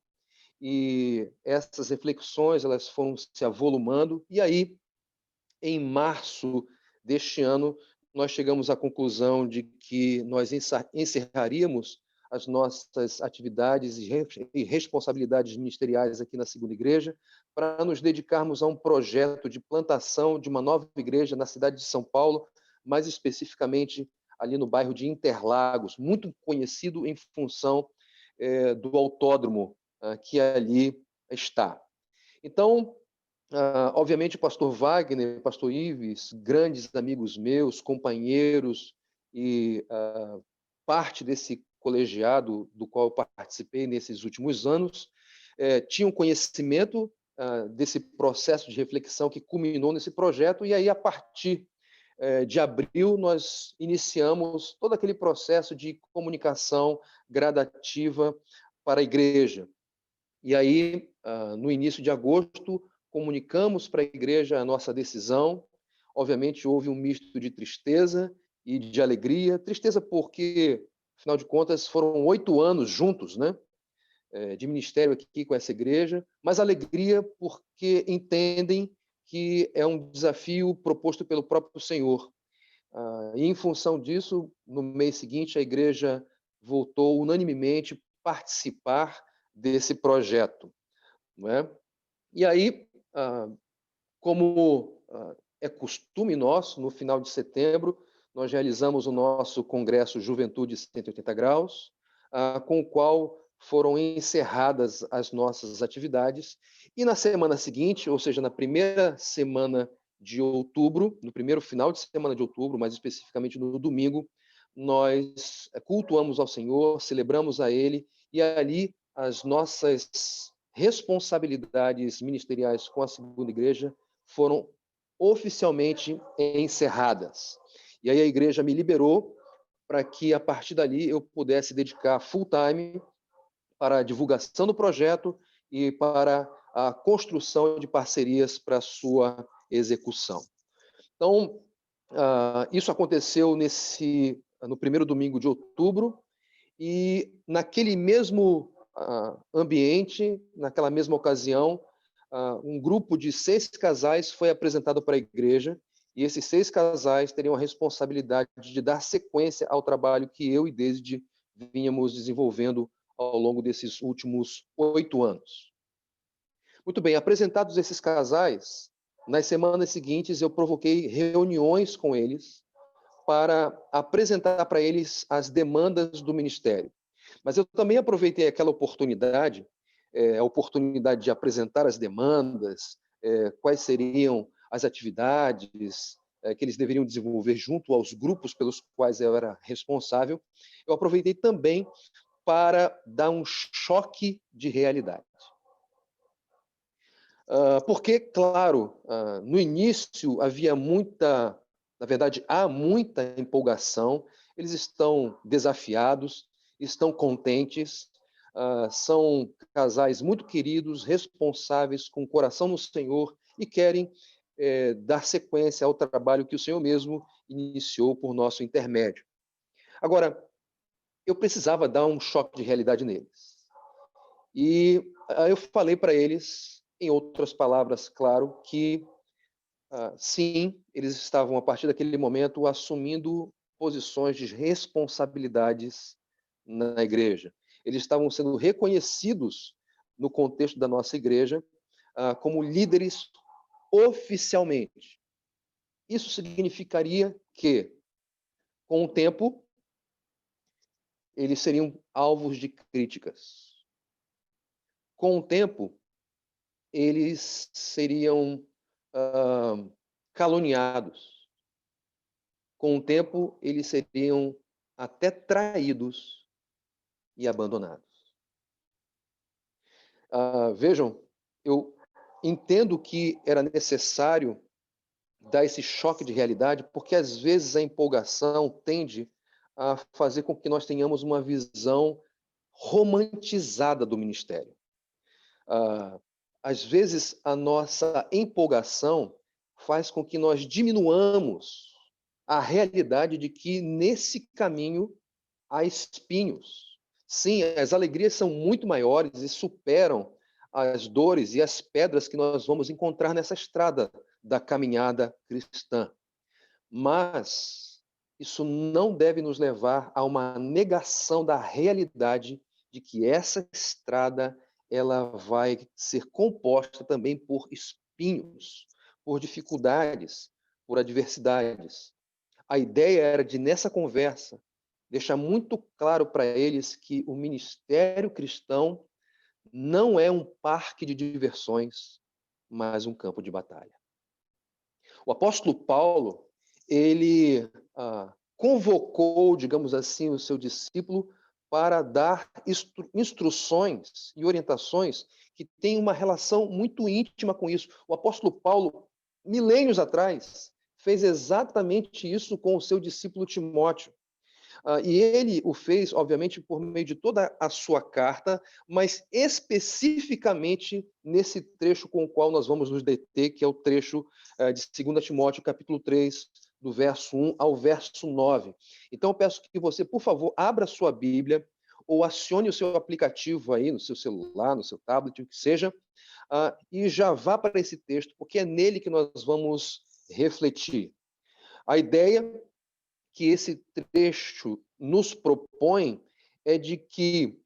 e essas reflexões elas foram se avolumando. E aí, em março deste ano, nós chegamos à conclusão de que nós encerraríamos as nossas atividades e responsabilidades ministeriais aqui na Segunda Igreja para nos dedicarmos a um projeto de plantação de uma nova igreja na cidade de São Paulo, mais especificamente ali no bairro de Interlagos, muito conhecido em função do autódromo que ali está. Então, obviamente, o pastor Wagner, o pastor Ives, grandes amigos meus, companheiros e parte desse colegiado do qual eu participei nesses últimos anos, tinham conhecimento desse processo de reflexão que culminou nesse projeto, e aí, a partir de abril, nós iniciamos todo aquele processo de comunicação gradativa para a igreja. E aí, no início de agosto, comunicamos para a igreja a nossa decisão. Obviamente, houve um misto de tristeza e de alegria. Tristeza porque, afinal de contas, foram 8 anos juntos, né, de ministério aqui com essa igreja, mas alegria porque entendem que é um desafio proposto pelo próprio Senhor. E, em função disso, no mês seguinte, a igreja voltou unanimemente participar desse projeto, não é? E aí, como é costume nosso, no final de setembro, nós realizamos o nosso Congresso Juventude 180 Graus, com o qual foram encerradas as nossas atividades. E na semana seguinte, ou seja, na primeira semana de outubro, no primeiro final de semana de outubro, mais especificamente no domingo, nós cultuamos ao Senhor, celebramos a Ele, e ali as nossas responsabilidades ministeriais com a Segunda Igreja foram oficialmente encerradas. E aí a igreja me liberou para que, a partir dali, eu pudesse dedicar full time para a divulgação do projeto e para a construção de parcerias para a sua execução. Então, isso aconteceu no primeiro domingo de outubro, e naquele mesmo ambiente, naquela mesma ocasião, um grupo de 6 casais foi apresentado para a igreja, e esses 6 casais teriam a responsabilidade de dar sequência ao trabalho que eu e Desde vínhamos desenvolvendo ao longo desses últimos 8 anos. Muito bem, apresentados esses casais, nas semanas seguintes eu provoquei reuniões com eles, para apresentar para eles as demandas do ministério. Mas eu também aproveitei aquela oportunidade, a oportunidade de apresentar as demandas, quais seriam as atividades que eles deveriam desenvolver junto aos grupos pelos quais eu era responsável. Eu aproveitei também para dar um choque de realidade. Porque, claro, no início havia muita, na verdade, há muita empolgação, eles estão desafiados, estão contentes, são casais muito queridos, responsáveis, com o coração no Senhor e querem dar sequência ao trabalho que o Senhor mesmo iniciou por nosso intermédio. Agora, eu precisava dar um choque de realidade neles. E eu falei para eles, em outras palavras, claro, que sim, eles estavam, a partir daquele momento, assumindo posições de responsabilidades na igreja. Eles estavam sendo reconhecidos no contexto da nossa igreja como líderes oficialmente. Isso significaria que, com o tempo, eles seriam alvos de críticas. Com o tempo, eles seriam caluniados. Com o tempo, eles seriam até traídos e abandonados. Vejam, eu entendo que era necessário dar esse choque de realidade, porque às vezes a empolgação tende a fazer com que nós tenhamos uma visão romantizada do ministério. Às vezes a nossa empolgação faz com que nós diminuamos a realidade de que nesse caminho há espinhos. Sim, as alegrias são muito maiores e superam as dores e as pedras que nós vamos encontrar nessa estrada da caminhada cristã. Mas isso não deve nos levar a uma negação da realidade de que essa estrada ela vai ser composta também por espinhos, por dificuldades, por adversidades. A ideia era de, nessa conversa, deixar muito claro para eles que o ministério cristão não é um parque de diversões, mas um campo de batalha. O apóstolo Paulo, ele convocou, digamos assim, o seu discípulo para dar instruções e orientações que têm uma relação muito íntima com isso. O apóstolo Paulo, milênios atrás, fez exatamente isso com o seu discípulo Timóteo. E ele o fez, obviamente, por meio de toda a sua carta, mas especificamente nesse trecho com o qual nós vamos nos deter, que é o trecho de 2 Timóteo, capítulo 3, do verso 1 ao verso 9. Então, eu peço que você, por favor, abra a sua Bíblia ou acione o seu aplicativo aí no seu celular, no seu tablet, o que seja, e já vá para esse texto, porque é nele que nós vamos refletir. A ideia que esse trecho nos propõe é de que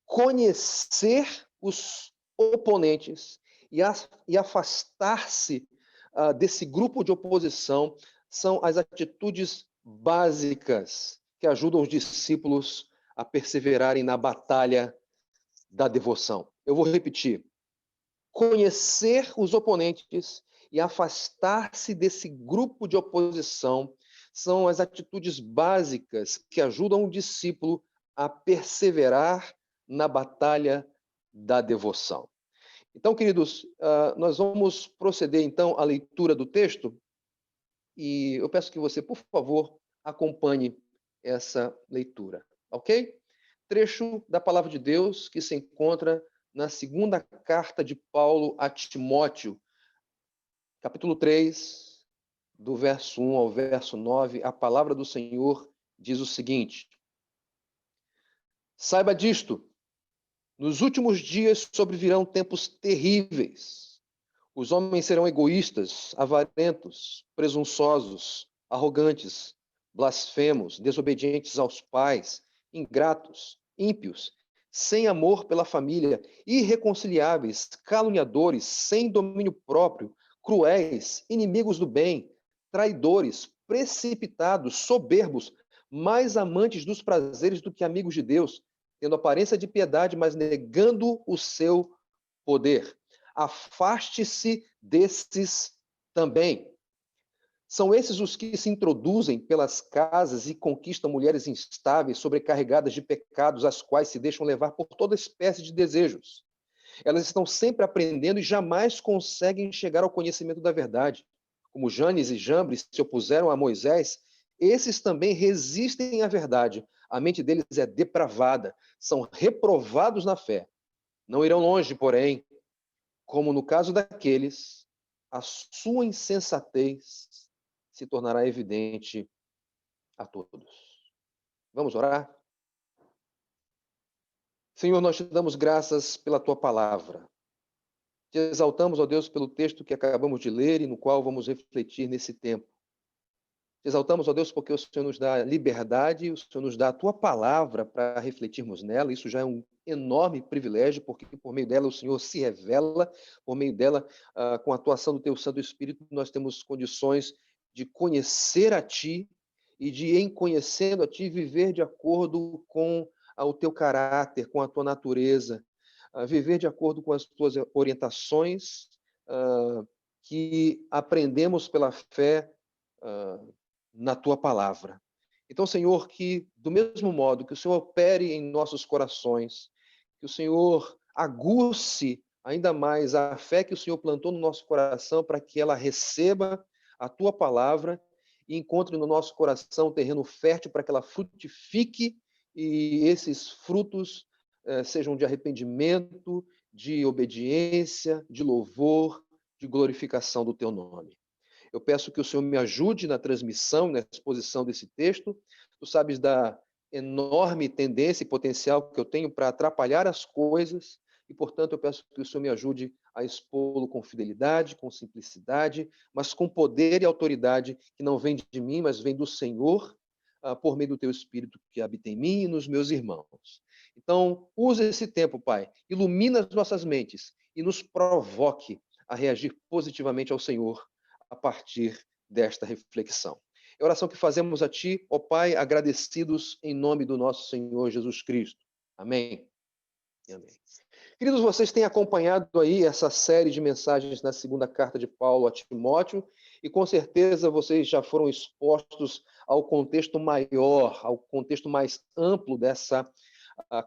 conhecer os oponentes e afastar-se desse grupo de oposição são as atitudes básicas que ajudam os discípulos a perseverarem na batalha da devoção. Eu vou repetir. Conhecer os oponentes e afastar-se desse grupo de oposição são as atitudes básicas que ajudam o discípulo a perseverar na batalha da devoção. Então, queridos, nós vamos proceder, então, à leitura do texto e eu peço que você, por favor, acompanhe essa leitura, ok? Trecho da Palavra de Deus que se encontra na segunda carta de Paulo a Timóteo, capítulo 3, do verso 1 ao verso 9, a palavra do Senhor diz o seguinte: saiba disto, nos últimos dias sobrevirão tempos terríveis. Os homens serão egoístas, avarentos, presunçosos, arrogantes, blasfemos, desobedientes aos pais, ingratos, ímpios, sem amor pela família, irreconciliáveis, caluniadores, sem domínio próprio, cruéis, inimigos do bem, traidores, precipitados, soberbos, mais amantes dos prazeres do que amigos de Deus, tendo aparência de piedade, mas negando o seu poder. Afaste-se desses também. São esses os que se introduzem pelas casas e conquistam mulheres instáveis, sobrecarregadas de pecados, as quais se deixam levar por toda espécie de desejos. Elas estão sempre aprendendo e jamais conseguem chegar ao conhecimento da verdade. Como Janes e Jambres se opuseram a Moisés, esses também resistem à verdade. A mente deles é depravada, são reprovados na fé. Não irão longe, porém, como no caso daqueles, a sua insensatez se tornará evidente a todos. Vamos orar? Senhor, nós te damos graças pela tua palavra. Te exaltamos, ó Deus, pelo texto que acabamos de ler e no qual vamos refletir nesse tempo. Te exaltamos, ó Deus, porque o Senhor nos dá liberdade, o Senhor nos dá a tua palavra para refletirmos nela. Isso já é um enorme privilégio, porque por meio dela o Senhor se revela, por meio dela, com a atuação do teu Santo Espírito, nós temos condições de conhecer a ti e de, em conhecendo a ti, viver de acordo com o teu caráter, com a tua natureza, viver de acordo com as tuas orientações que aprendemos pela fé na tua palavra. Então, Senhor, que do mesmo modo que o Senhor opere em nossos corações, que o Senhor aguce ainda mais a fé que o Senhor plantou no nosso coração para que ela receba a tua palavra e encontre no nosso coração um terreno fértil para que ela frutifique e esses frutos sejam de arrependimento, de obediência, de louvor, de glorificação do teu nome. Eu peço que o Senhor me ajude na transmissão, na exposição desse texto. Tu sabes da enorme tendência e potencial que eu tenho para atrapalhar as coisas e, portanto, eu peço que o Senhor me ajude a expô-lo com fidelidade, com simplicidade, mas com poder e autoridade que não vem de mim, mas vem do Senhor, por meio do teu Espírito que habita em mim e nos meus irmãos. Então, use esse tempo, Pai, ilumina as nossas mentes e nos provoque a reagir positivamente ao Senhor a partir desta reflexão. É a oração que fazemos a Ti, ó Pai, agradecidos em nome do nosso Senhor Jesus Cristo. Amém. Amém. Queridos, vocês têm acompanhado aí essa série de mensagens na segunda carta de Paulo a Timóteo e com certeza vocês já foram expostos ao contexto maior, ao contexto mais amplo dessa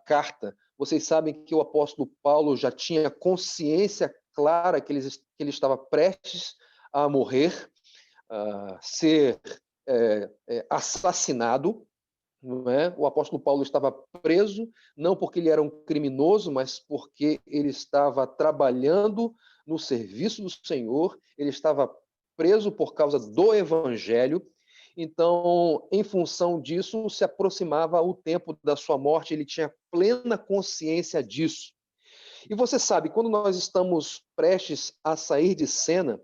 carta. Vocês sabem que o apóstolo Paulo já tinha consciência clara que ele estava prestes a morrer, ser assassinado. Não é? O apóstolo Paulo estava preso, não porque ele era um criminoso, mas porque ele estava trabalhando no serviço do Senhor, ele estava preso por causa do Evangelho. Então, em função disso, se aproximava o tempo da sua morte, ele tinha plena consciência disso. E você sabe, quando nós estamos prestes a sair de cena,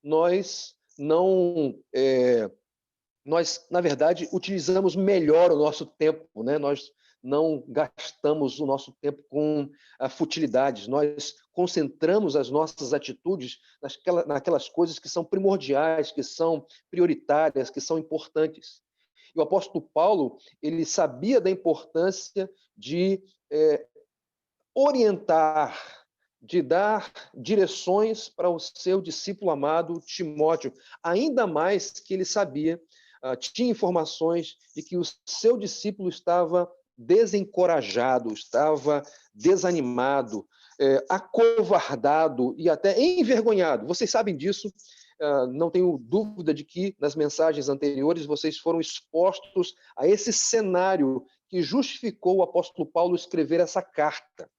nós, na verdade, utilizamos melhor o nosso tempo, né? Nós não gastamos o nosso tempo com futilidades, nós concentramos as nossas atitudes naquelas coisas que são primordiais, que são prioritárias, que são importantes. E o apóstolo Paulo, ele sabia da importância de orientar, de dar direções para o seu discípulo amado Timóteo, ainda mais que ele sabia, tinha informações de que o seu discípulo estava desencorajado, estava desanimado, acovardado e até envergonhado. Vocês sabem disso, não tenho dúvida de que nas mensagens anteriores vocês foram expostos a esse cenário que justificou o apóstolo Paulo escrever essa carta.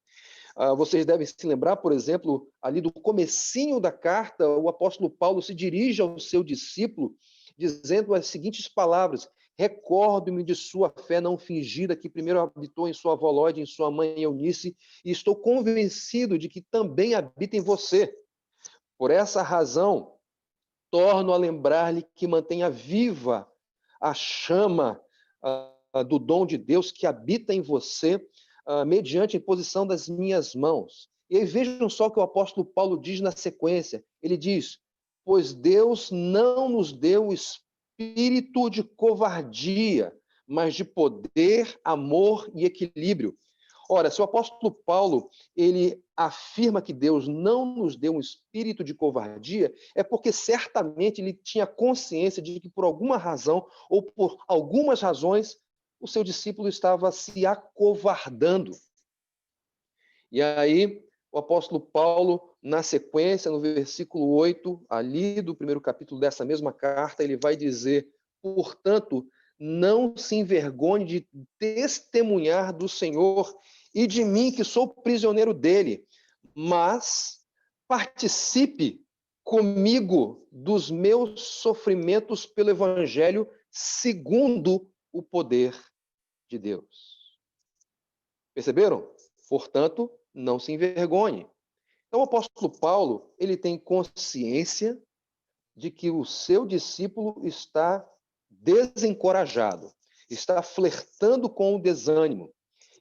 Vocês devem se lembrar, por exemplo, ali do comecinho da carta, o apóstolo Paulo se dirige ao seu discípulo dizendo as seguintes palavras: recordo-me de sua fé não fingida, que primeiro habitou em sua avó Lóide, em sua mãe Eunice, e estou convencido de que também habita em você. Por essa razão, torno a lembrar-lhe que mantenha viva a chama do dom de Deus que habita em você, mediante a imposição das minhas mãos. E aí vejam só o que o apóstolo Paulo diz na sequência. Ele diz: pois Deus não nos deu espírito de covardia, mas de poder, amor e equilíbrio. Ora, se o apóstolo Paulo ele afirma que Deus não nos deu um espírito de covardia, é porque certamente ele tinha consciência de que por alguma razão ou por algumas razões o seu discípulo estava se acovardando. E aí o apóstolo Paulo, na sequência, no versículo 8, ali do primeiro capítulo dessa mesma carta, ele vai dizer: portanto, não se envergonhe de testemunhar do Senhor e de mim, que sou prisioneiro dele, mas participe comigo dos meus sofrimentos pelo Evangelho, segundo o poder de Deus. Perceberam? Portanto, não se envergonhe. Então, o apóstolo Paulo, ele tem consciência de que o seu discípulo está desencorajado, está flertando com o desânimo.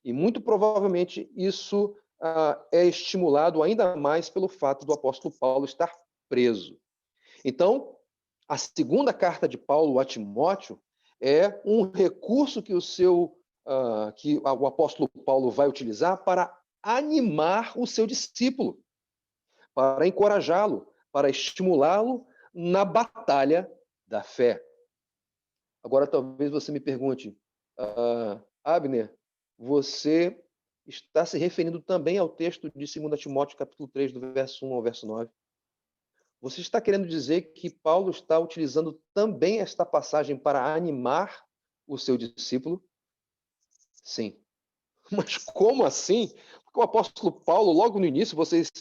E muito provavelmente isso é estimulado ainda mais pelo fato do apóstolo Paulo estar preso. Então, a segunda carta de Paulo a Timóteo é um recurso que que o apóstolo Paulo vai utilizar para animar o seu discípulo, para encorajá-lo, para estimulá-lo na batalha da fé. Agora, talvez você me pergunte, Abner, você está se referindo também ao texto de 2 Timóteo, capítulo 3, do verso 1 ao verso 9. Você está querendo dizer que Paulo está utilizando também esta passagem para animar o seu discípulo? Sim. Mas como assim? Porque o apóstolo Paulo, logo no início, vocês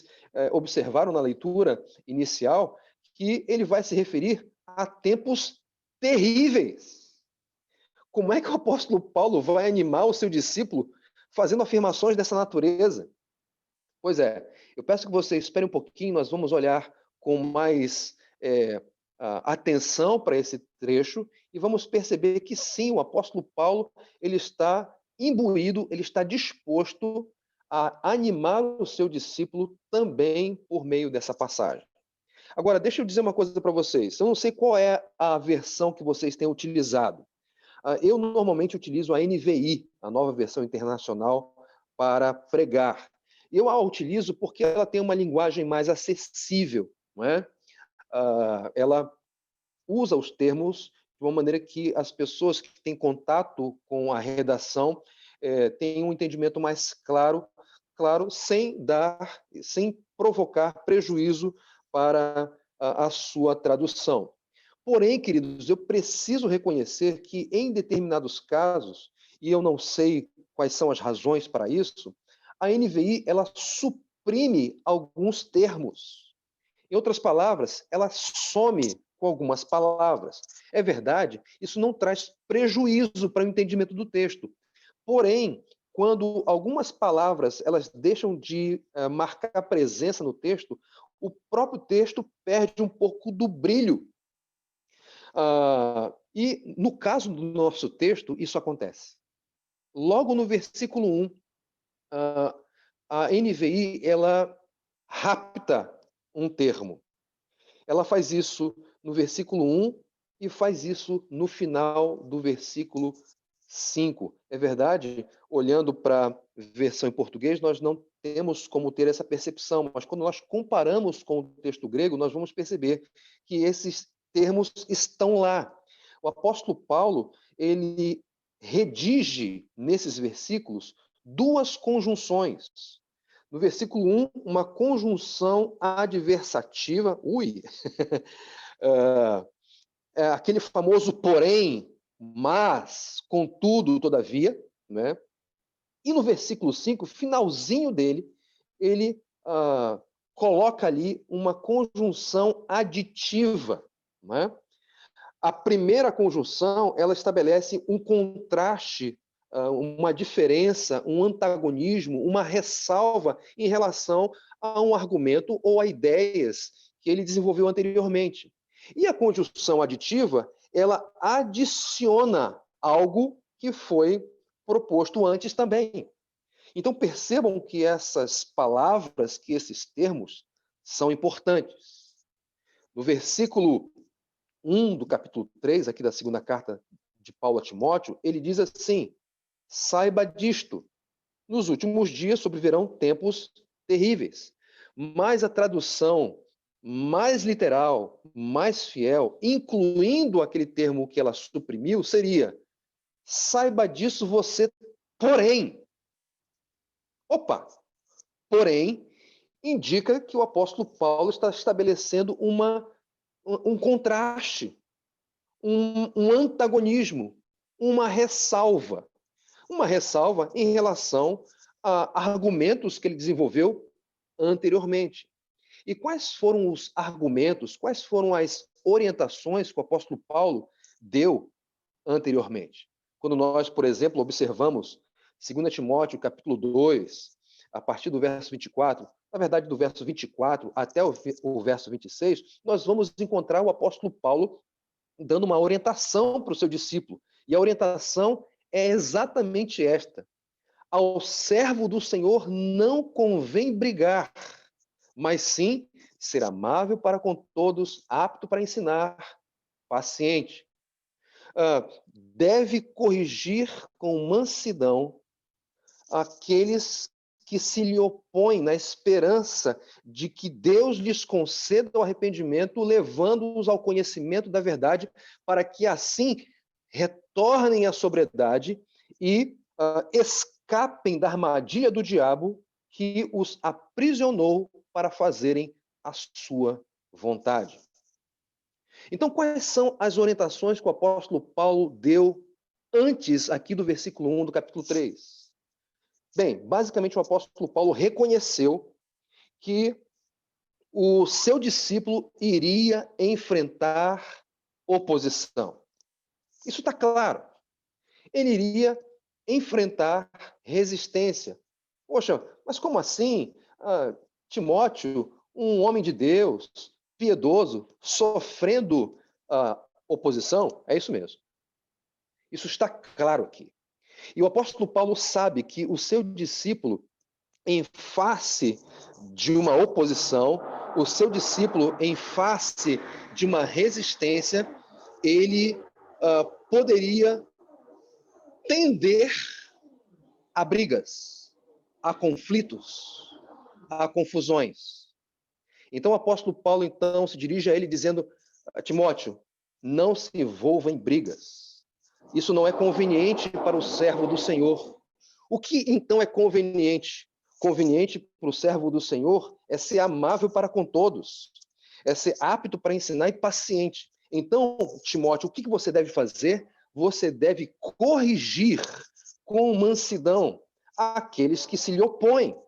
observaram na leitura inicial, que ele vai se referir a tempos terríveis. Como é que o apóstolo Paulo vai animar o seu discípulo fazendo afirmações dessa natureza? Pois é, eu peço que você espere um pouquinho, nós vamos olhar com mais atenção para esse trecho e vamos perceber que sim, o apóstolo Paulo ele está imbuído, ele está disposto a animar o seu discípulo também por meio dessa passagem. Agora, deixa eu dizer uma coisa para vocês. Eu não sei qual é a versão que vocês têm utilizado. Eu normalmente utilizo a NVI, a Nova Versão Internacional, para pregar. Eu a utilizo porque ela tem uma linguagem mais acessível, não é? Ela usa os termos de uma maneira que as pessoas que têm contato com a redação tenham um entendimento mais claro, sem provocar prejuízo para a sua tradução. Porém, queridos, eu preciso reconhecer que em determinados casos, e eu não sei quais são as razões para isso, a NVI ela suprime alguns termos. Em outras palavras, ela some com algumas palavras. É verdade, isso não traz prejuízo para o entendimento do texto. Porém, quando algumas palavras elas deixam de marcar presença no texto, o próprio texto perde um pouco do brilho. E no caso do nosso texto, isso acontece. Logo no versículo 1, a NVI ela rapta um termo. Ela faz isso no versículo 1 e faz isso no final do versículo 5. É verdade, olhando para a versão em português, nós não temos como ter essa percepção, mas quando nós comparamos com o texto grego, nós vamos perceber que esses termos estão lá. O apóstolo Paulo, ele redige nesses versículos duas conjunções. No versículo 1, uma conjunção adversativa, aquele famoso porém, mas, contudo, todavia, né? E no versículo 5, finalzinho dele, ele coloca ali uma conjunção aditiva, né? A primeira conjunção, ela estabelece um contraste, uma diferença, um antagonismo, uma ressalva em relação a um argumento ou a ideias que ele desenvolveu anteriormente. E a conjunção aditiva, ela adiciona algo que foi proposto antes também. Então, percebam que essas palavras, que esses termos, são importantes. No versículo 1 do capítulo 3, aqui da segunda carta de Paulo a Timóteo, ele diz assim: saiba disto, nos últimos dias sobrevirão tempos terríveis. Mas a tradução mais literal, mais fiel, incluindo aquele termo que ela suprimiu, seria: saiba disso você, porém. Opa! Porém, indica que o apóstolo Paulo está estabelecendo um contraste, um antagonismo, uma ressalva. Uma ressalva em relação a argumentos que ele desenvolveu anteriormente. E quais foram os argumentos, quais foram as orientações que o apóstolo Paulo deu anteriormente? Quando nós, por exemplo, observamos 2 Timóteo, capítulo 2, a partir do verso 24, na verdade, do verso 24 até o verso 26, nós vamos encontrar o apóstolo Paulo dando uma orientação para o seu discípulo. E a orientação é exatamente esta: ao servo do Senhor não convém brigar, mas sim ser amável para com todos, apto para ensinar, paciente. Deve corrigir com mansidão aqueles que se lhe opõem, na esperança de que Deus lhes conceda o arrependimento, levando-os ao conhecimento da verdade, para que assim retornem à sobriedade e escapem da armadilha do diabo que os aprisionou para fazerem a sua vontade. Então, quais são as orientações que o apóstolo Paulo deu antes aqui do versículo 1 do capítulo 3? Bem, basicamente o apóstolo Paulo reconheceu que o seu discípulo iria enfrentar oposição. Isso está claro. Ele iria enfrentar resistência. Poxa, mas como assim? Timóteo, um homem de Deus, piedoso, sofrendo oposição? É isso mesmo. Isso está claro aqui. E o apóstolo Paulo sabe que o seu discípulo, em face de uma oposição, o seu discípulo, em face de uma resistência, ele poderia tender a brigas, a conflitos, a confusões. Então o apóstolo Paulo, então, se dirige a ele dizendo: Timóteo, não se envolva em brigas. Isso não é conveniente para o servo do Senhor. O que, então, é conveniente? Conveniente para o servo do Senhor é ser amável para com todos, é ser apto para ensinar e paciente. Então, Timóteo, o que você deve fazer? Você deve corrigir com mansidão aqueles que se lhe opõem.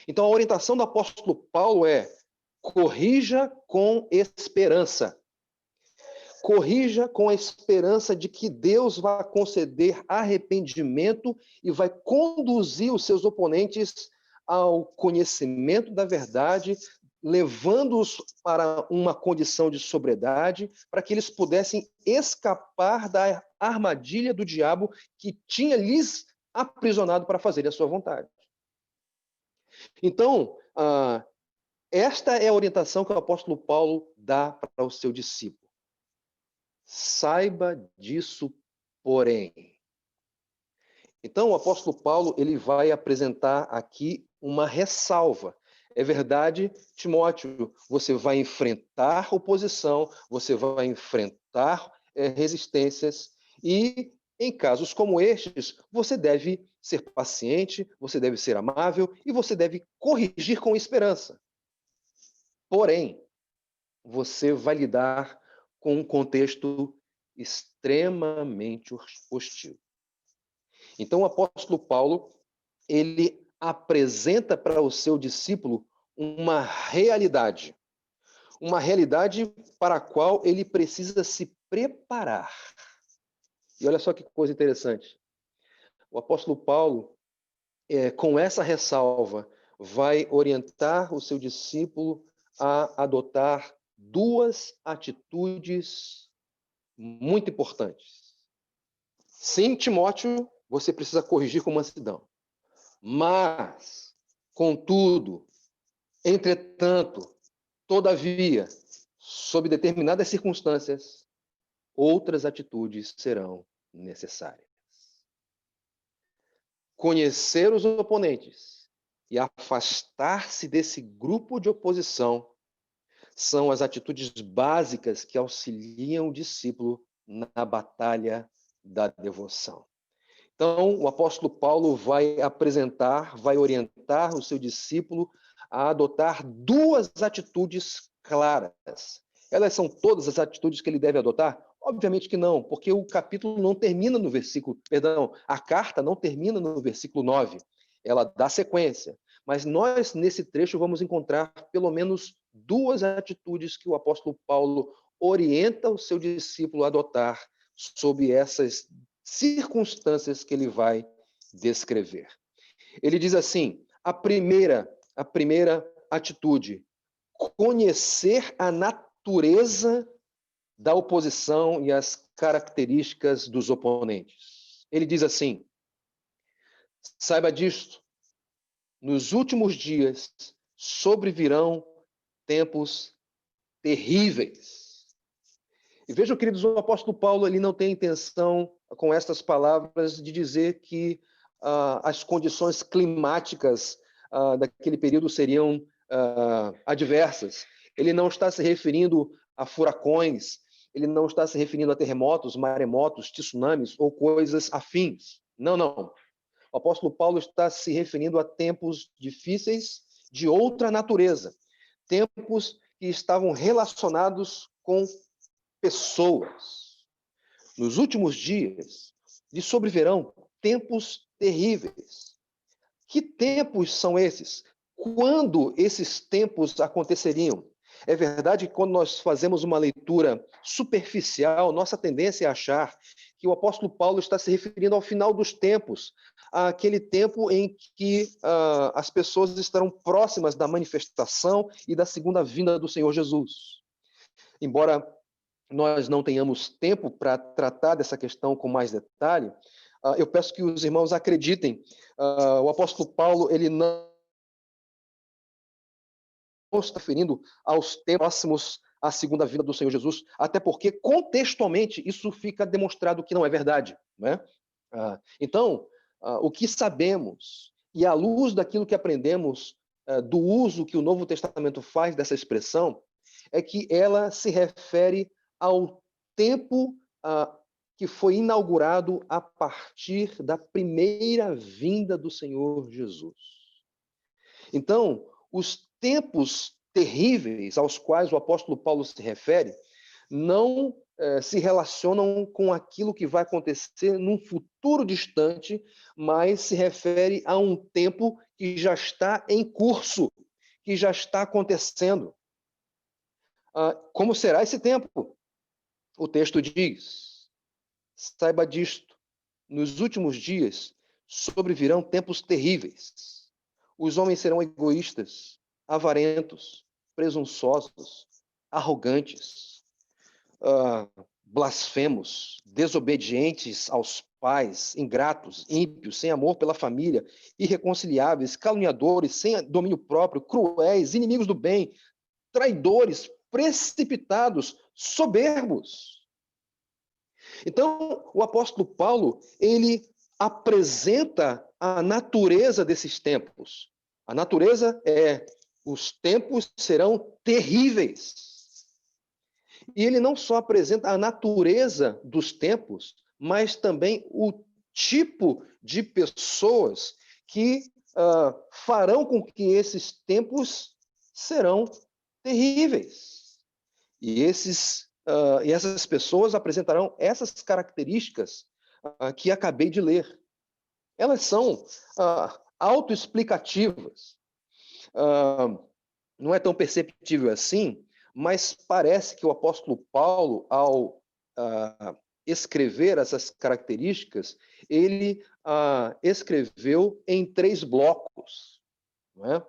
Então, a orientação do apóstolo Paulo é: corrija com esperança. Corrija com a esperança de que Deus vai conceder arrependimento e vai conduzir os seus oponentes ao conhecimento da verdade, levando-os para uma condição de sobriedade, para que eles pudessem escapar da armadilha do diabo que tinha lhes aprisionado para fazerem a sua vontade. Então, esta é a orientação que o apóstolo Paulo dá para o seu discípulo. Saiba disso, porém. Então, o apóstolo Paulo ele vai apresentar aqui uma ressalva. É verdade, Timóteo, você vai enfrentar oposição, você vai enfrentar resistências e, em casos como estes, você deve ser paciente, você deve ser amável e você deve corrigir com esperança. Porém, você vai lidar com um contexto extremamente hostil. Então, o apóstolo Paulo, ele apresenta para o seu discípulo uma realidade para a qual ele precisa se preparar. E olha só que coisa interessante. O apóstolo Paulo, com essa ressalva, vai orientar o seu discípulo a adotar duas atitudes muito importantes. Sim, Timóteo, você precisa corrigir com mansidão. Mas, contudo, entretanto, todavia, sob determinadas circunstâncias, outras atitudes serão necessárias. Conhecer os oponentes e afastar-se desse grupo de oposição são as atitudes básicas que auxiliam o discípulo na batalha da devoção. Então, o apóstolo Paulo vai orientar o seu discípulo a adotar duas atitudes claras. Elas são todas as atitudes que ele deve adotar? Obviamente que não, porque o capítulo não termina no a carta não termina no versículo 9. Ela dá sequência. Mas nós, nesse trecho, vamos encontrar pelo menos duas atitudes que o apóstolo Paulo orienta o seu discípulo a adotar sob essas circunstâncias que ele vai descrever. Ele diz assim: a primeira atitude, conhecer a natureza da oposição e as características dos oponentes. Ele diz assim: saiba disto, nos últimos dias sobrevirão tempos terríveis. E vejam, queridos, o apóstolo Paulo ele não tem intenção, com estas palavras, de dizer que as condições climáticas daquele período seriam adversas. Ele não está se referindo a furacões, ele não está se referindo a terremotos, maremotos, tsunamis ou coisas afins. Não. O apóstolo Paulo está se referindo a tempos difíceis de outra natureza, tempos que estavam relacionados com pessoas. Nos últimos dias lhe sobrevirão tempos terríveis. Que tempos são esses? Quando esses tempos aconteceriam? É verdade que quando nós fazemos uma leitura superficial, nossa tendência é achar que o apóstolo Paulo está se referindo ao final dos tempos, àquele tempo em que as pessoas estarão próximas da manifestação e da segunda vinda do Senhor Jesus. Embora nós não tenhamos tempo para tratar dessa questão com mais detalhe, eu peço que os irmãos acreditem. O apóstolo Paulo ele não está referindo aos tempos próximos à segunda vinda do Senhor Jesus, até porque, contextualmente, isso fica demonstrado que não é verdade, né? Então, o que sabemos, e à luz daquilo que aprendemos do uso que o Novo Testamento faz dessa expressão, é que ela se refere ao tempo que foi inaugurado a partir da primeira vinda do Senhor Jesus. Então, os tempos terríveis aos quais o apóstolo Paulo se refere não se relacionam com aquilo que vai acontecer num futuro distante, mas se refere a um tempo que já está em curso, que já está acontecendo. Como será esse tempo? O texto diz: saiba disto, nos últimos dias sobrevirão tempos terríveis. Os homens serão egoístas, avarentos, presunçosos, arrogantes, blasfemos, desobedientes aos pais, ingratos, ímpios, sem amor pela família, irreconciliáveis, caluniadores, sem domínio próprio, cruéis, inimigos do bem, traidores, precipitados, soberbos. Então, o apóstolo Paulo, ele apresenta a natureza desses tempos. A natureza é: os tempos serão terríveis. E ele não só apresenta a natureza dos tempos, mas também o tipo de pessoas que farão com que esses tempos serão terríveis. E essas pessoas apresentarão essas características que acabei de ler. Elas são autoexplicativas. Não é tão perceptível assim, mas parece que o apóstolo Paulo, ao escrever essas características, ele escreveu em 3 blocos. Não é?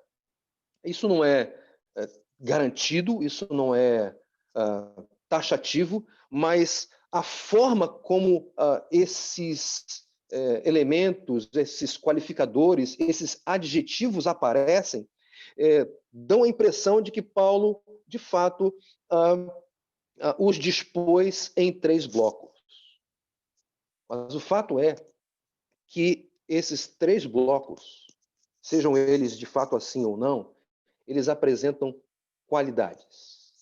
Isso não é garantido, isso não é taxativo, mas a forma como esses elementos, esses qualificadores, esses adjetivos aparecem, dão a impressão de que Paulo, de fato, os dispôs em 3 blocos. Mas o fato é que esses 3 blocos, sejam eles de fato assim ou não, eles apresentam qualidades.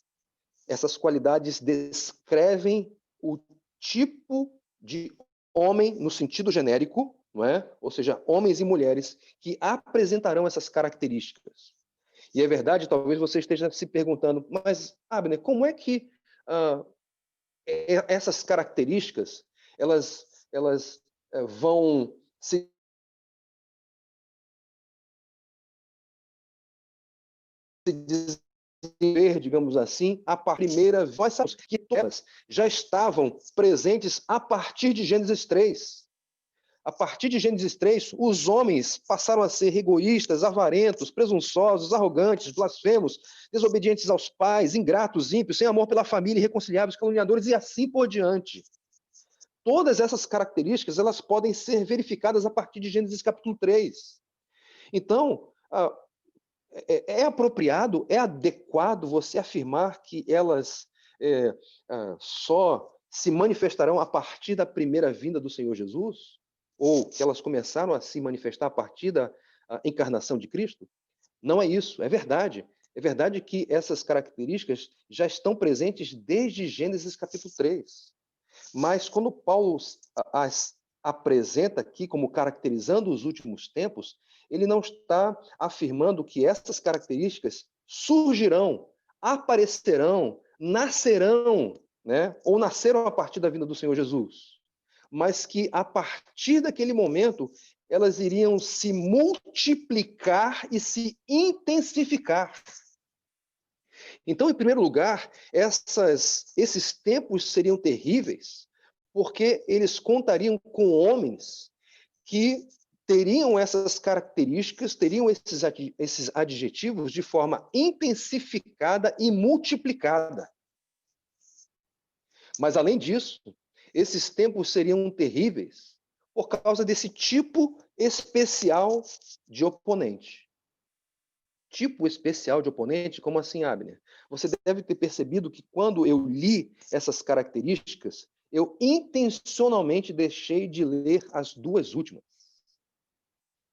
Essas qualidades descrevem o tipo de homem no sentido genérico, não é? Ou seja, homens e mulheres que apresentarão essas características. E é verdade, talvez você esteja se perguntando, mas, Abner, como é que essas características elas vão se desenvolver, digamos assim, a primeira vez. Nós sabemos que todas já estavam presentes a partir de Gênesis 3. A partir de Gênesis 3, os homens passaram a ser egoístas, avarentos, presunçosos, arrogantes, blasfemos, desobedientes aos pais, ingratos, ímpios, sem amor pela família, irreconciliáveis, caluniadores e assim por diante. Todas essas características elas podem ser verificadas a partir de Gênesis capítulo 3. Então, é apropriado, é adequado você afirmar que elas só se manifestarão a partir da primeira vinda do Senhor Jesus? Ou que elas começaram a se manifestar a partir da encarnação de Cristo? Não é isso, é verdade. É verdade que essas características já estão presentes desde Gênesis capítulo 3. Mas quando Paulo as apresenta aqui como caracterizando os últimos tempos, ele não está afirmando que essas características surgirão, aparecerão, nascerão, né? Ou nasceram a partir da vinda do Senhor Jesus, mas que a partir daquele momento elas iriam se multiplicar e se intensificar. Então, em primeiro lugar, esses tempos seriam terríveis, porque eles contariam com homens que teriam essas características, teriam esses adjetivos de forma intensificada e multiplicada. Mas, além disso, esses tempos seriam terríveis por causa desse tipo especial de oponente. Tipo especial de oponente? Como assim, Abner? Você deve ter percebido que quando eu li essas características, eu intencionalmente deixei de ler as 2 últimas.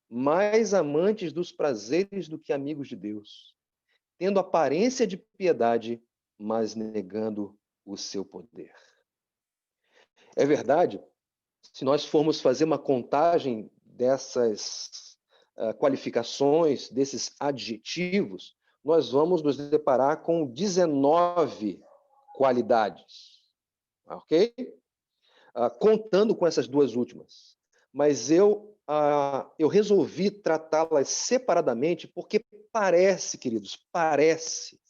Mais amantes dos prazeres do que amigos de Deus, tendo aparência de piedade, mas negando o seu poder. É verdade, se nós formos fazer uma contagem dessas qualificações, desses adjetivos, nós vamos nos deparar com 19 qualidades, ok? Contando com essas 2 últimas. Mas eu resolvi tratá-las separadamente porque parece, queridos, parece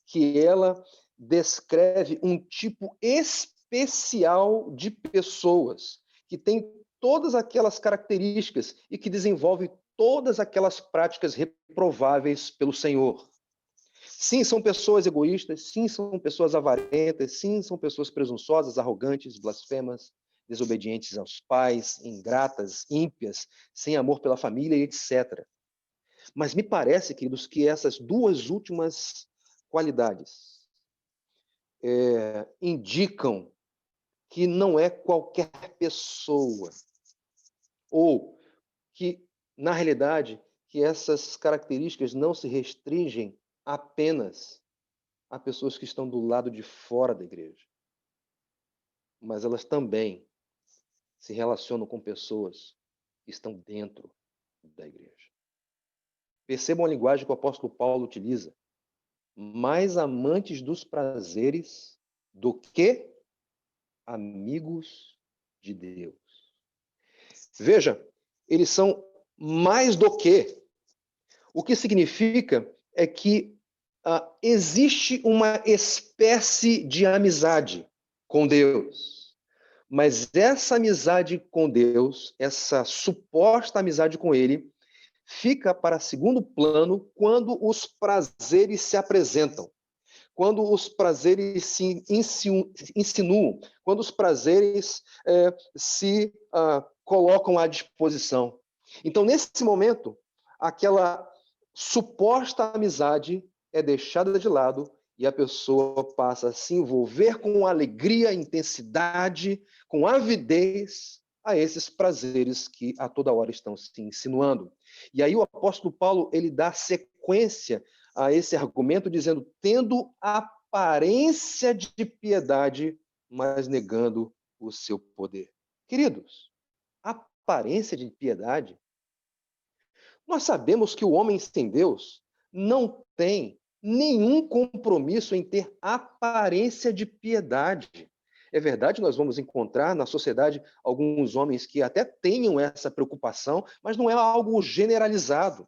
que ela descreve um tipo especial de pessoas que tem todas aquelas características e que desenvolve todas aquelas práticas reprováveis pelo Senhor. Sim, são pessoas egoístas, sim, são pessoas avarentas, sim, são pessoas presunçosas, arrogantes, blasfemas, desobedientes aos pais, ingratas, ímpias, sem amor pela família, etc. Mas me parece, queridos, que essas 2 últimas qualidades indicam que não é qualquer pessoa, ou que, na realidade, que essas características não se restringem apenas a pessoas que estão do lado de fora da igreja, mas elas também se relacionam com pessoas que estão dentro da igreja. Percebam a linguagem que o apóstolo Paulo utiliza. Mais amantes dos prazeres do que amigos de Deus. Veja, eles são mais do que. O que significa é que existe uma espécie de amizade com Deus. Mas essa amizade com Deus, essa suposta amizade com Ele, fica para segundo plano quando os prazeres se apresentam, quando os prazeres se insinuam, quando os prazeres se colocam à disposição. Então, nesse momento, aquela suposta amizade é deixada de lado e a pessoa passa a se envolver com alegria, intensidade, com avidez a esses prazeres que a toda hora estão se insinuando. E aí o apóstolo Paulo, ele dá sequência a esse argumento, dizendo, tendo aparência de piedade, mas negando o seu poder. Queridos, aparência de piedade. Nós sabemos que o homem sem Deus não tem nenhum compromisso em ter aparência de piedade. É verdade, nós vamos encontrar na sociedade alguns homens que até tenham essa preocupação, mas não é algo generalizado.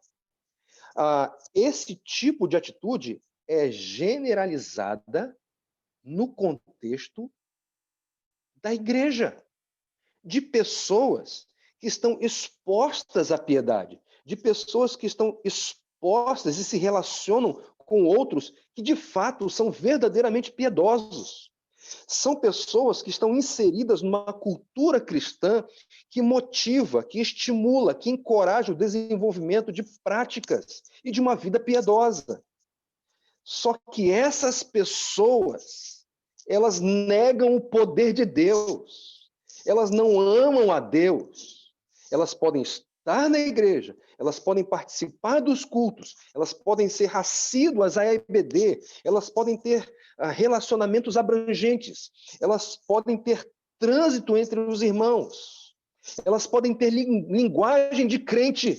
Esse tipo de atitude é generalizada no contexto da igreja, de pessoas que estão expostas à piedade, de pessoas que estão expostas e se relacionam com outros que, de fato, são verdadeiramente piedosos. São pessoas que estão inseridas numa cultura cristã que motiva, que estimula, que encoraja o desenvolvimento de práticas e de uma vida piedosa. Só que essas pessoas, elas negam o poder de Deus. Elas não amam a Deus. Elas podem estar na igreja, elas podem participar dos cultos, elas podem ser assíduas à EBD, elas podem ter relacionamentos abrangentes, elas podem ter trânsito entre os irmãos, elas podem ter linguagem de crente,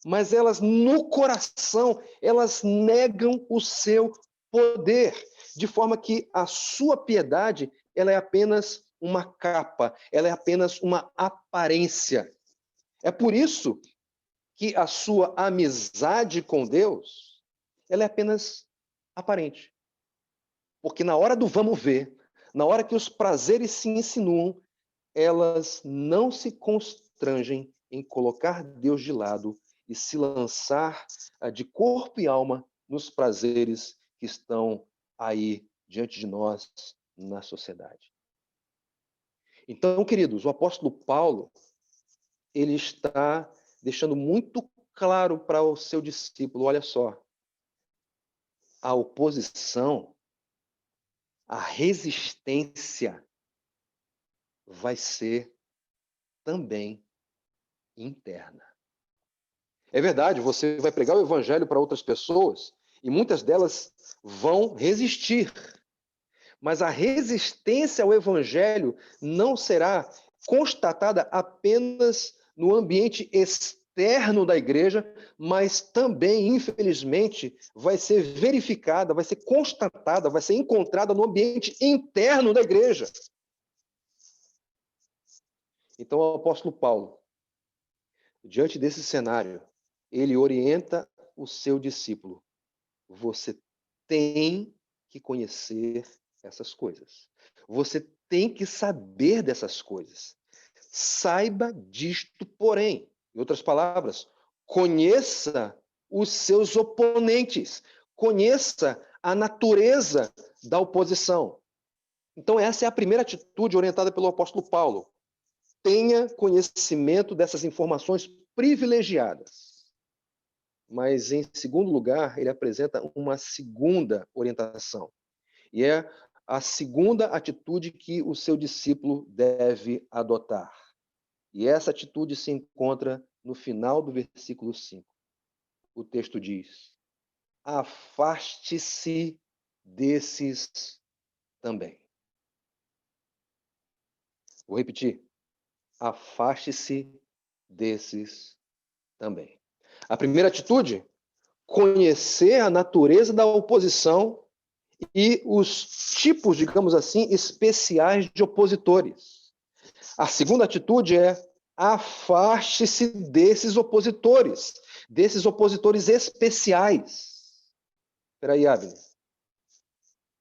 mas elas, no coração, elas negam o seu poder, de forma que a sua piedade, ela é apenas uma capa, ela é apenas uma aparência. É por isso que a sua amizade com Deus, ela é apenas aparente. Porque na hora do vamos ver, na hora que os prazeres se insinuam, elas não se constrangem em colocar Deus de lado e se lançar de corpo e alma nos prazeres que estão aí diante de nós na sociedade. Então, queridos, o apóstolo Paulo, ele está deixando muito claro para o seu discípulo, olha só, a oposição, a resistência vai ser também interna. É verdade, você vai pregar o evangelho para outras pessoas e muitas delas vão resistir. Mas a resistência ao evangelho não será constatada apenas no ambiente externo da igreja, mas também, infelizmente, vai ser verificada, vai ser constatada, vai ser encontrada no ambiente interno da igreja. Então, o apóstolo Paulo, diante desse cenário, ele orienta o seu discípulo. Você tem que conhecer essas coisas. Você tem que saber dessas coisas. Saiba disto, porém. Em outras palavras, conheça os seus oponentes. Conheça a natureza da oposição. Então, essa é a primeira atitude orientada pelo apóstolo Paulo. Tenha conhecimento dessas informações privilegiadas. Mas, em segundo lugar, ele apresenta uma segunda orientação. E é a segunda atitude que o seu discípulo deve adotar. E essa atitude se encontra no final do versículo 5. O texto diz: afaste-se desses também. Vou repetir. Afaste-se desses também. A primeira atitude, conhecer a natureza da oposição e os tipos, digamos assim, especiais de opositores. A segunda atitude é afaste-se desses opositores especiais. Espera aí, Abner.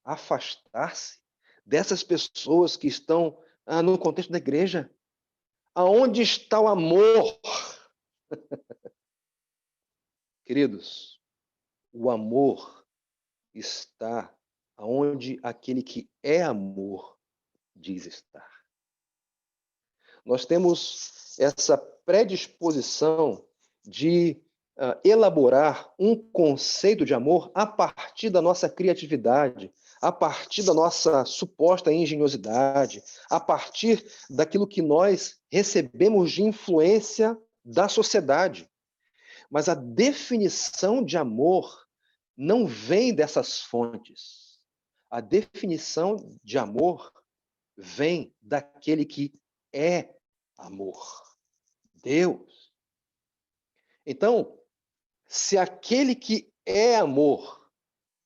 Afastar-se dessas pessoas que estão no contexto da igreja. Aonde está o amor? Queridos, o amor está aonde aquele que é amor diz estar. Nós temos essa predisposição de elaborar um conceito de amor a partir da nossa criatividade, a partir da nossa suposta engenhosidade, a partir daquilo que nós recebemos de influência da sociedade. Mas a definição de amor não vem dessas fontes. A definição de amor vem daquele que é amor, Deus. Então, se aquele que é amor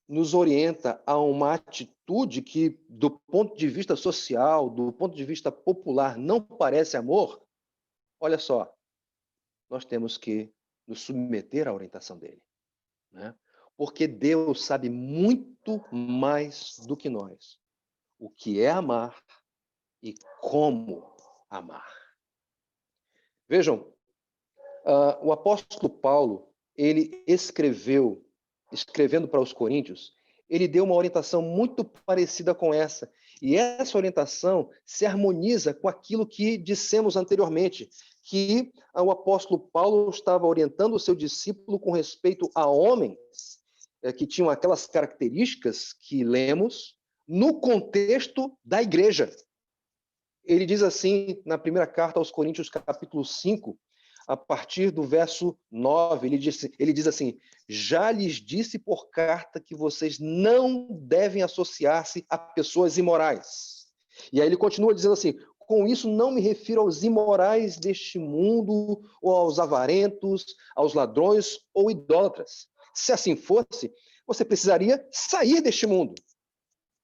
nos orienta a uma atitude que, do ponto de vista social, do ponto de vista popular, não parece amor, olha só, nós temos que nos submeter à orientação dele, né? Porque Deus sabe muito mais do que nós o que é amar e como amar. Vejam, o apóstolo Paulo, ele escrevendo para os coríntios, ele deu uma orientação muito parecida com essa. E essa orientação se harmoniza com aquilo que dissemos anteriormente, que o apóstolo Paulo estava orientando o seu discípulo com respeito a homens que tinham aquelas características que lemos no contexto da igreja. Ele diz assim, na primeira carta aos Coríntios, capítulo 5, a partir do verso 9, ele diz assim: já lhes disse por carta que vocês não devem associar-se a pessoas imorais. E aí ele continua dizendo assim: com isso não me refiro aos imorais deste mundo, ou aos avarentos, aos ladrões ou idólatras. Se assim fosse, você precisaria sair deste mundo.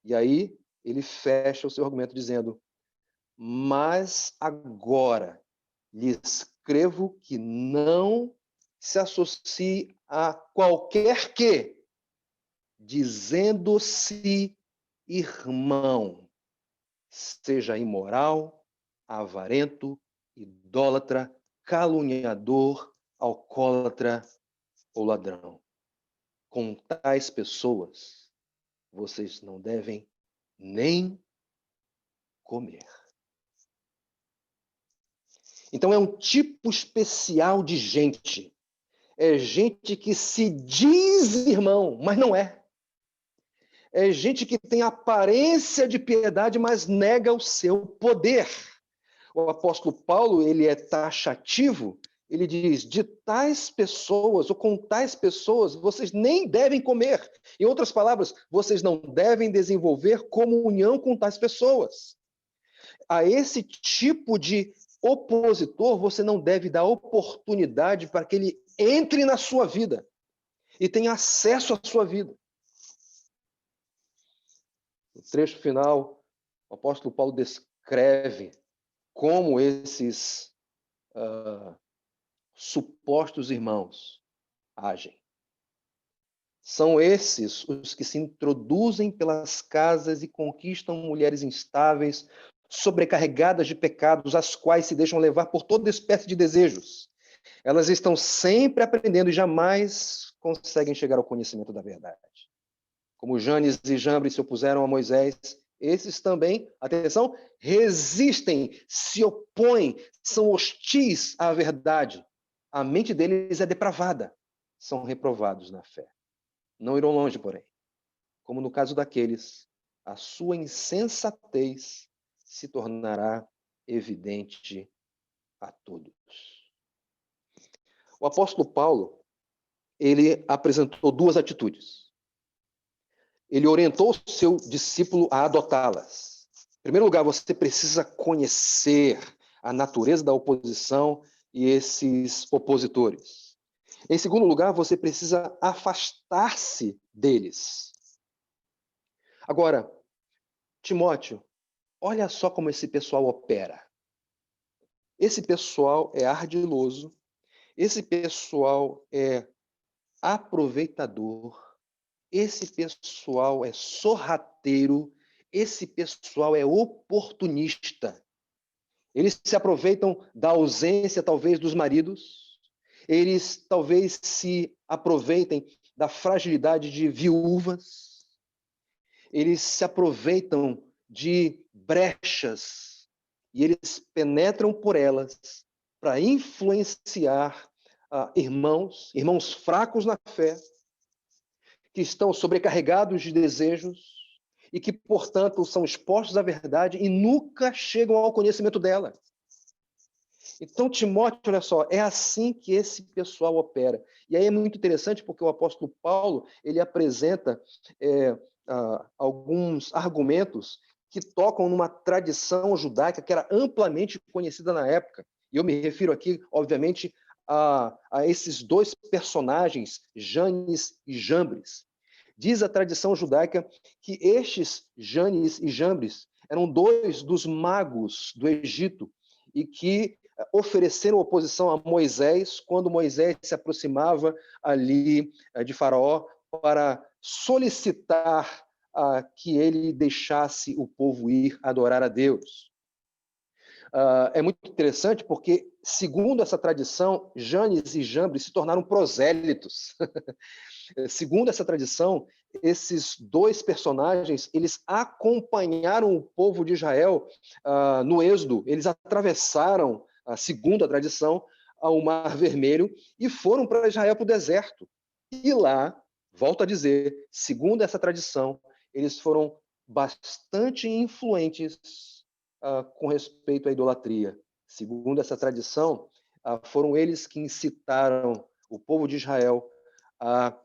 E aí ele fecha o seu argumento dizendo: mas agora lhes escrevo que não se associe a qualquer que, dizendo-se irmão, seja imoral, avarento, idólatra, caluniador, alcoólatra ou ladrão. Com tais pessoas, vocês não devem nem comer. Então é um tipo especial de gente. É gente que se diz irmão, mas não é. É gente que tem aparência de piedade, mas nega o seu poder. O apóstolo Paulo, ele é taxativo, ele diz: de tais pessoas, ou com tais pessoas, vocês nem devem comer. Em outras palavras, vocês não devem desenvolver comunhão com tais pessoas. A esse tipo de opositor, você não deve dar oportunidade para que ele entre na sua vida e tenha acesso à sua vida. No trecho final, o apóstolo Paulo descreve como esses supostos irmãos agem. São esses os que se introduzem pelas casas e conquistam mulheres instáveis, sobrecarregadas de pecados, as quais se deixam levar por toda espécie de desejos. Elas estão sempre aprendendo e jamais conseguem chegar ao conhecimento da verdade. Como Janes e Jambres se opuseram a Moisés, esses também, atenção, resistem, se opõem, são hostis à verdade. A mente deles é depravada, são reprovados na fé. Não irão longe, porém. Como no caso daqueles, a sua insensatez se tornará evidente a todos. O apóstolo Paulo, ele apresentou duas atitudes. Ele orientou o seu discípulo a adotá-las. Em primeiro lugar, você precisa conhecer a natureza da oposição e esses opositores. Em segundo lugar, você precisa afastar-se deles. Agora, Timóteo, olha só como esse pessoal opera. Esse pessoal é ardiloso, esse pessoal é aproveitador, esse pessoal é sorrateiro, esse pessoal é oportunista. Eles se aproveitam da ausência, talvez, dos maridos. Eles talvez se aproveitem da fragilidade de viúvas. Eles se aproveitam de brechas e eles penetram por elas para influenciar irmãos fracos na fé, que estão sobrecarregados de desejos e que, portanto, são expostos à verdade e nunca chegam ao conhecimento dela. Então, Timóteo, olha só, é assim que esse pessoal opera. E aí é muito interessante porque o apóstolo Paulo, ele apresenta alguns argumentos que tocam numa tradição judaica que era amplamente conhecida na época. E eu me refiro aqui, obviamente, a esses dois personagens, Janes e Jambres. Diz a tradição judaica que estes Janes e Jambres eram dois dos magos do Egito e que ofereceram oposição a Moisés quando Moisés se aproximava ali de Faraó para solicitar que ele deixasse o povo ir adorar a Deus. É muito interessante porque, segundo essa tradição, Janes e Jambres se tornaram prosélitos. Segundo essa tradição, esses dois personagens, eles acompanharam o povo de Israel no Êxodo. Eles atravessaram, segundo a tradição, o Mar Vermelho e foram para Israel, para o deserto. E lá, volto a dizer, segundo essa tradição, eles foram bastante influentes com respeito à idolatria. Segundo essa tradição, foram eles que incitaram o povo de Israel a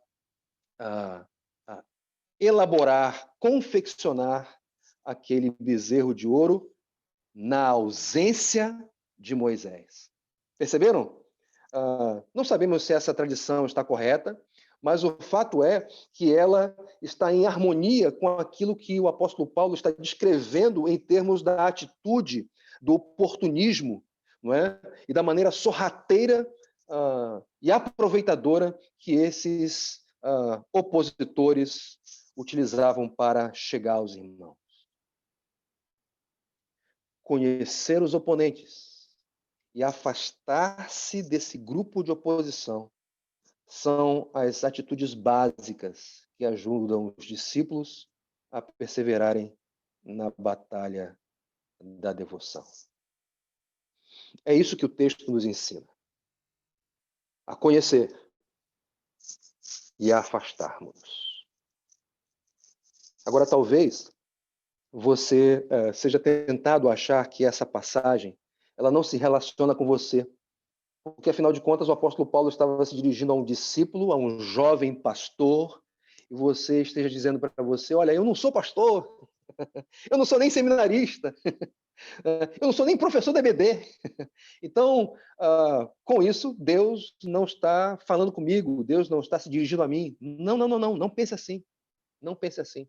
elaborar, confeccionar aquele bezerro de ouro na ausência de Moisés. Perceberam? Não sabemos se essa tradição está correta, mas o fato é que ela está em harmonia com aquilo que o apóstolo Paulo está descrevendo em termos da atitude, do oportunismo, não é? E da maneira sorrateira e aproveitadora que esses opositores utilizavam para chegar aos irmãos. Conhecer os oponentes e afastar-se desse grupo de oposição são as atitudes básicas que ajudam os discípulos a perseverarem na batalha da devoção. É isso que o texto nos ensina. A conhecer e a afastarmos. Agora, talvez você seja tentado a achar que essa passagem ela não se relaciona com você, porque, afinal de contas, o apóstolo Paulo estava se dirigindo a um discípulo, a um jovem pastor, e você esteja dizendo para você, olha, eu não sou pastor, eu não sou nem seminarista, eu não sou nem professor da EBD. Então, com isso, Deus não está falando comigo, Deus não está se dirigindo a mim. Não pense assim. Não pense assim.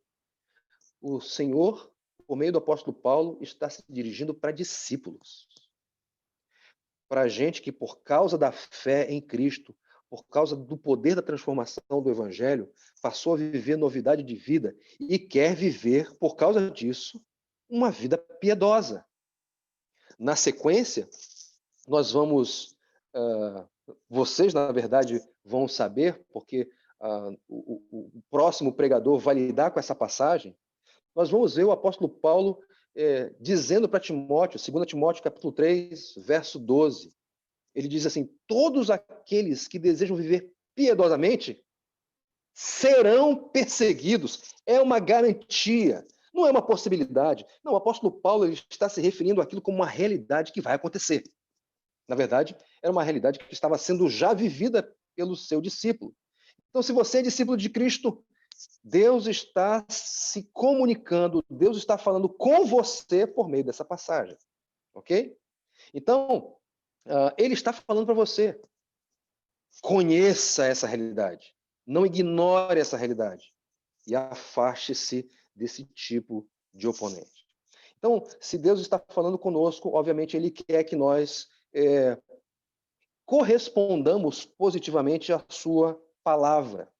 O Senhor, por meio do apóstolo Paulo, está se dirigindo para discípulos. Para gente que, por causa da fé em Cristo, por causa do poder da transformação do Evangelho, passou a viver novidade de vida e quer viver, por causa disso, uma vida piedosa. Na sequência, nós vamos... vocês, na verdade, vão saber, porque o próximo pregador vai lidar com essa passagem. Nós vamos ver o apóstolo Paulo dizendo para Timóteo, 2 Timóteo capítulo 3, verso 12, ele diz assim, todos aqueles que desejam viver piedosamente serão perseguidos. É uma garantia, não é uma possibilidade. Não, o apóstolo Paulo ele está se referindo àquilo como uma realidade que vai acontecer. Na verdade, era uma realidade que estava sendo já vivida pelo seu discípulo. Então, se você é discípulo de Cristo, Deus está se comunicando, Deus está falando com você por meio dessa passagem, ok? Então, ele está falando para você, conheça essa realidade, não ignore essa realidade e afaste-se desse tipo de oponente. Então, se Deus está falando conosco, obviamente ele quer que nós correspondamos positivamente à sua palavra.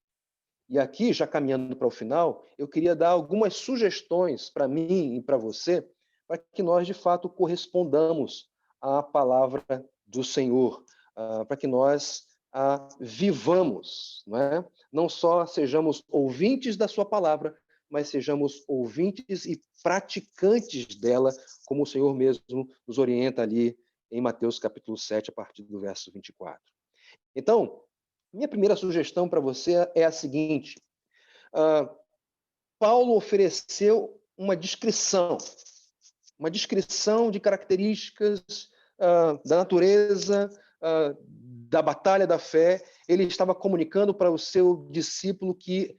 E aqui, já caminhando para o final, eu queria dar algumas sugestões para mim e para você, para que nós, de fato, correspondamos à palavra do Senhor, para que nós a vivamos, não é? Não só sejamos ouvintes da sua palavra, mas sejamos ouvintes e praticantes dela, como o Senhor mesmo nos orienta ali em Mateus capítulo 7, a partir do verso 24. Então, minha primeira sugestão para você é a seguinte. Paulo ofereceu uma descrição de características da natureza, da batalha da fé. Ele estava comunicando para o seu discípulo que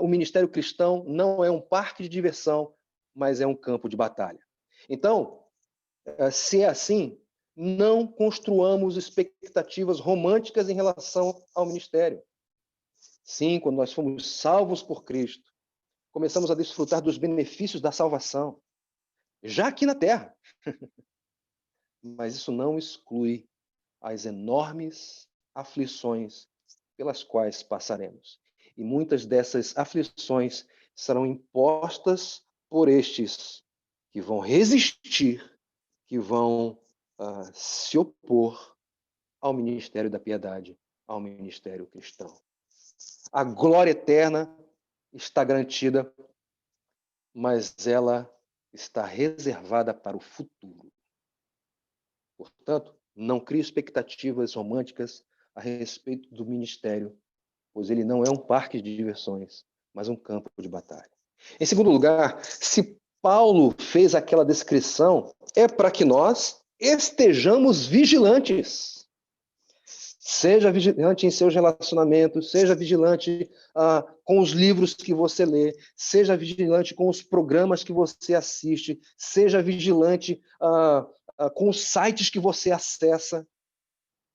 o ministério cristão não é um parque de diversão, mas é um campo de batalha. Então, se é assim, não construamos expectativas românticas em relação ao ministério. Sim, quando nós fomos salvos por Cristo, começamos a desfrutar dos benefícios da salvação, já aqui na Terra. Mas isso não exclui as enormes aflições pelas quais passaremos. E muitas dessas aflições serão impostas por estes que vão resistir, que vão se opor ao ministério da piedade, ao ministério cristão. A glória eterna está garantida, mas ela está reservada para o futuro. Portanto, não crie expectativas românticas a respeito do ministério, pois ele não é um parque de diversões, mas um campo de batalha. Em segundo lugar, se Paulo fez aquela descrição, é para que nós estejamos vigilantes. Seja vigilante em seus relacionamentos, seja vigilante com os livros que você lê, seja vigilante com os programas que você assiste, seja vigilante com os sites que você acessa.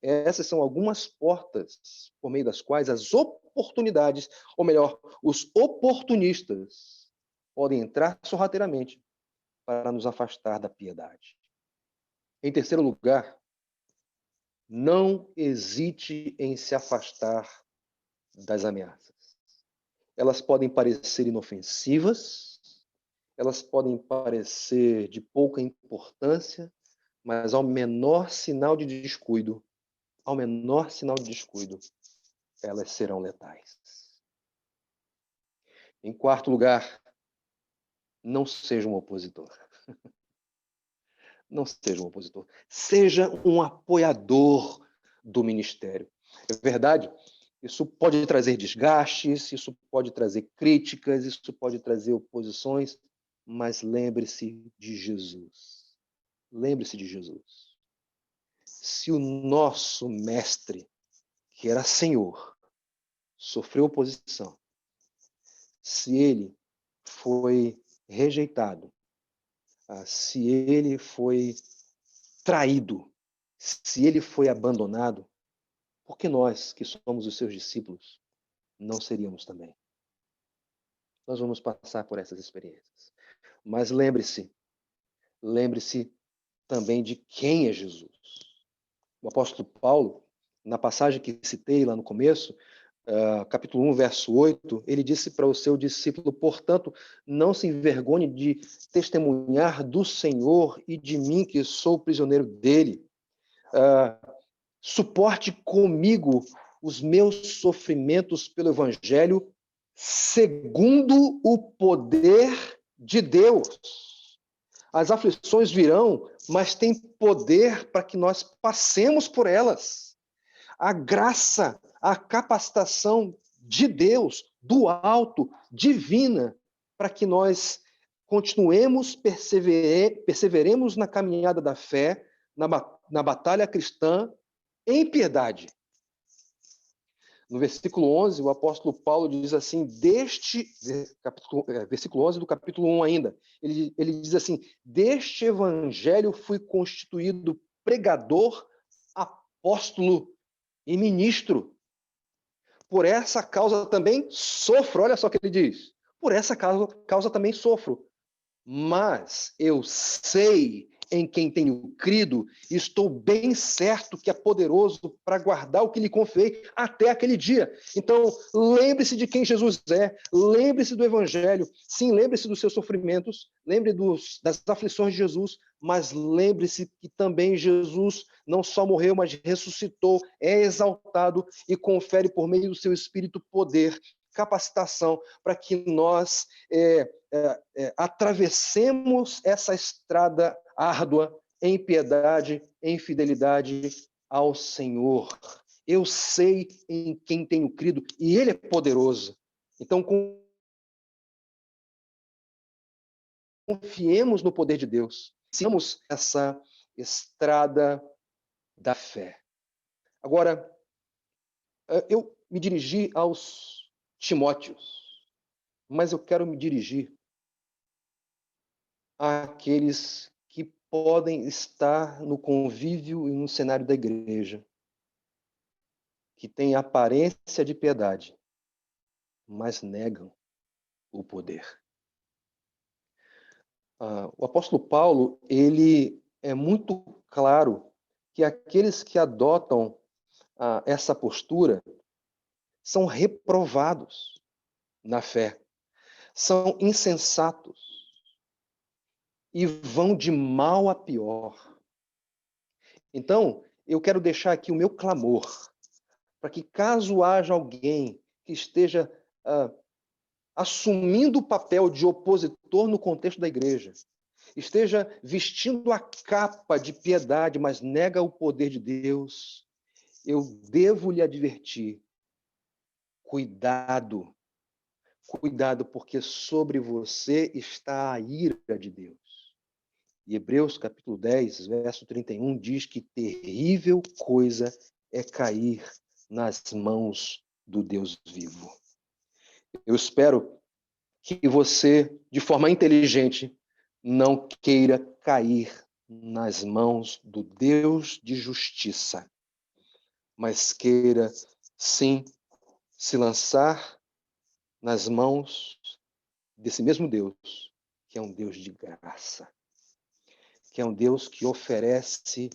Essas são algumas portas por meio das quais as oportunidades, ou melhor, os oportunistas, podem entrar sorrateiramente para nos afastar da piedade. Em terceiro lugar, não hesite em se afastar das ameaças. Elas podem parecer inofensivas, elas podem parecer de pouca importância, mas ao menor sinal de descuido, elas serão letais. Em quarto lugar, não seja um opositor. Não seja um opositor. Seja um apoiador do ministério. É verdade, isso pode trazer desgastes, isso pode trazer críticas, isso pode trazer oposições, mas lembre-se de Jesus. Lembre-se de Jesus. Se o nosso mestre, que era Senhor, sofreu oposição, se ele foi rejeitado, se ele foi traído, se ele foi abandonado, por que nós, que somos os seus discípulos, não seríamos também? Nós vamos passar por essas experiências. Mas lembre-se também de quem é Jesus. O apóstolo Paulo, na passagem que citei lá no começo, capítulo 1, verso 8, ele disse para o seu discípulo: portanto, não se envergonhe de testemunhar do Senhor e de mim, que sou prisioneiro dele. Suporte comigo os meus sofrimentos pelo Evangelho, segundo o poder de Deus. As aflições virão, mas tem poder para que nós passemos por elas. A graça, a capacitação de Deus, do alto, divina, para que nós continuemos, perseveremos na caminhada da fé, na batalha cristã, em piedade. No versículo 11, o apóstolo Paulo diz assim, versículo 11 do capítulo 1 ainda, ele diz assim: deste evangelho fui constituído pregador, apóstolo e ministro. Por essa causa também sofro. Olha só o que ele diz. Por essa causa também sofro. Mas eu sei em quem tenho crido, e estou bem certo que é poderoso para guardar o que lhe confiei até aquele dia. Então, lembre-se de quem Jesus é, lembre-se do Evangelho, sim, lembre-se dos seus sofrimentos, lembre das aflições de Jesus, mas lembre-se que também Jesus não só morreu, mas ressuscitou, é exaltado e confere por meio do seu Espírito poder, capacitação, para que nós atravessemos essa estrada árdua em piedade, em fidelidade ao Senhor. Eu sei em quem tenho crido e ele é poderoso. Então, confiemos no poder de Deus. Sigamos essa estrada da fé. Agora, eu me dirigi aos Timóteos, mas eu quero me dirigir àqueles que podem estar no convívio e no cenário da igreja, que têm aparência de piedade, mas negam o poder. O apóstolo Paulo, ele é muito claro que aqueles que adotam essa postura são reprovados na fé, são insensatos e vão de mal a pior. Então, eu quero deixar aqui o meu clamor para que, caso haja alguém que esteja assumindo o papel de opositor no contexto da igreja, esteja vestindo a capa de piedade, mas nega o poder de Deus, eu devo lhe advertir: cuidado, porque sobre você está a ira de Deus. E Hebreus capítulo 10, verso 31 diz que terrível coisa é cair nas mãos do Deus vivo. Eu espero que você, de forma inteligente, não queira cair nas mãos do Deus de justiça, mas queira, sim, se lançar nas mãos desse mesmo Deus, que é um Deus de graça, que é um Deus que oferece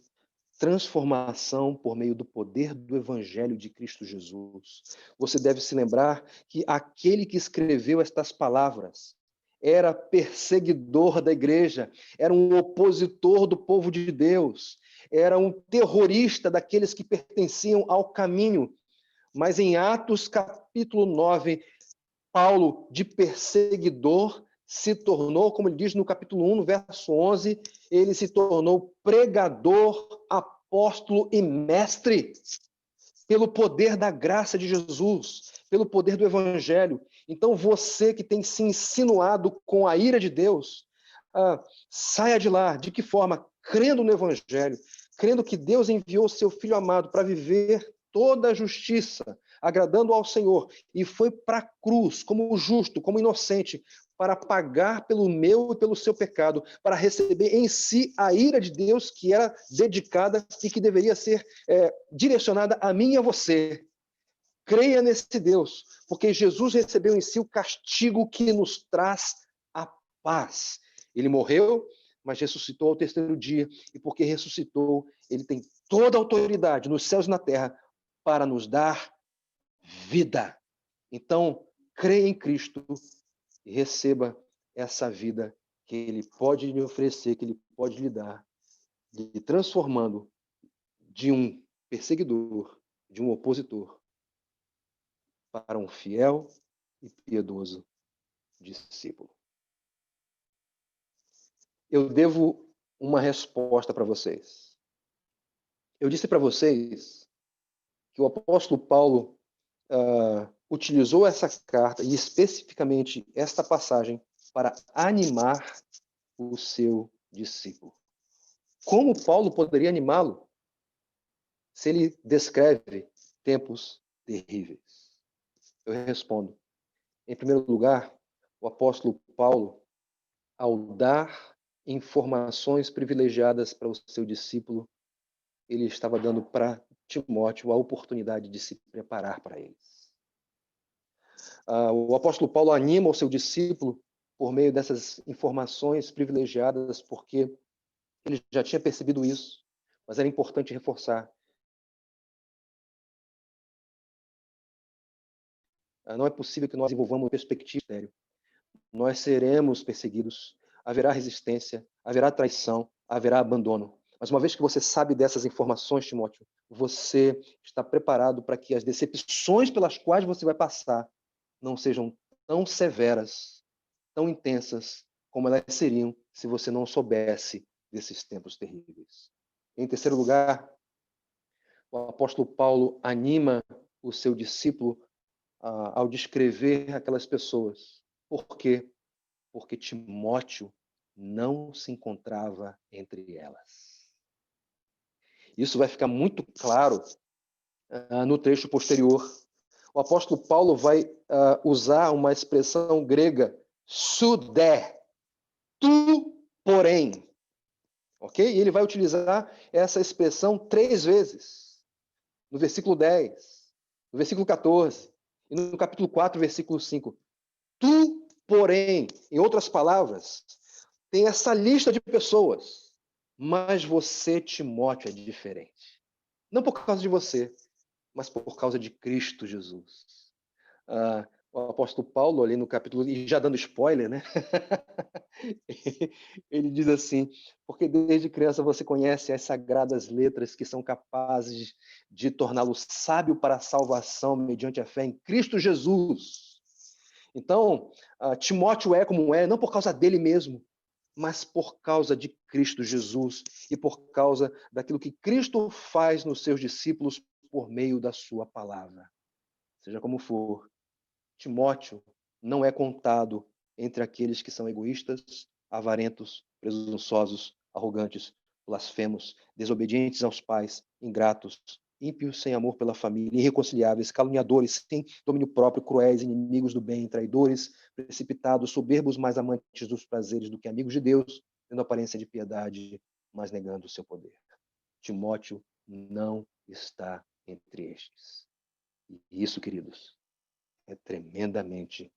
transformação por meio do poder do Evangelho de Cristo Jesus. Você deve se lembrar que aquele que escreveu estas palavras era perseguidor da igreja, era um opositor do povo de Deus, era um terrorista daqueles que pertenciam ao caminho. Mas em Atos capítulo 9, Paulo, de perseguidor, se tornou, como ele diz no capítulo 1, no verso 11, ele se tornou pregador, apóstolo e mestre, pelo poder da graça de Jesus, pelo poder do Evangelho. Então, você que tem se insinuado com a ira de Deus, saia de lá. De que forma? Crendo no Evangelho, crendo que Deus enviou o seu Filho amado para viver toda a justiça, agradando ao Senhor, e foi para a cruz como justo, como inocente, para pagar pelo meu e pelo seu pecado, para receber em si a ira de Deus que era dedicada e que deveria ser direcionada a mim e a você. Creia nesse Deus, porque Jesus recebeu em si o castigo que nos traz a paz. Ele morreu, mas ressuscitou ao terceiro dia, e porque ressuscitou, ele tem toda a autoridade nos céus e na terra para nos dar vida. Então, creia em Cristo e receba essa vida que ele pode lhe oferecer, que ele pode lhe dar, lhe transformando de um perseguidor, de um opositor, para um fiel e piedoso discípulo. Eu devo uma resposta para vocês. Eu disse para vocês que o apóstolo Paulo utilizou essa carta e especificamente esta passagem para animar o seu discípulo. Como Paulo poderia animá-lo se ele descreve tempos terríveis? Eu respondo. Em primeiro lugar, o apóstolo Paulo, ao dar informações privilegiadas para o seu discípulo, ele estava dando para Timóteo a oportunidade de se preparar para eles. O apóstolo Paulo anima o seu discípulo por meio dessas informações privilegiadas, porque ele já tinha percebido isso, mas era importante reforçar. Não é possível que nós desenvolvamos uma perspectiva séria. Nós seremos perseguidos, haverá resistência, haverá traição, haverá abandono. Mas uma vez que você sabe dessas informações, Timóteo, você está preparado para que as decepções pelas quais você vai passar não sejam tão severas, tão intensas, como elas seriam se você não soubesse desses tempos terríveis. Em terceiro lugar, o apóstolo Paulo anima o seu discípulo ao descrever aquelas pessoas. Por quê? Porque Timóteo não se encontrava entre elas. Isso vai ficar muito claro no trecho posterior. O apóstolo Paulo vai usar uma expressão grega, sudé, tu, porém. Ok? E ele vai utilizar essa expressão 3 vezes. No versículo 10, no versículo 14 e no capítulo 4, versículo 5. Tu, porém, em outras palavras, tem essa lista de pessoas, mas você, Timóteo, é diferente. Não por causa de você, mas por causa de Cristo Jesus. O apóstolo Paulo, ali no capítulo, e já dando spoiler, né? Ele diz assim, porque desde criança você conhece as sagradas letras que são capazes de torná-lo sábio para a salvação mediante a fé em Cristo Jesus. Então, Timóteo é como é, não por causa dele mesmo, mas por causa de Cristo Jesus e por causa daquilo que Cristo faz nos seus discípulos por meio da sua palavra. Seja como for, Timóteo não é contado entre aqueles que são egoístas, avarentos, presunçosos, arrogantes, blasfemos, desobedientes aos pais, ingratos, ímpios sem amor pela família, irreconciliáveis, caluniadores, sem domínio próprio, cruéis, inimigos do bem, traidores, precipitados, soberbos, mais amantes dos prazeres do que amigos de Deus, tendo aparência de piedade, mas negando o seu poder. Timóteo não está entre estes. E isso, queridos, é tremendamente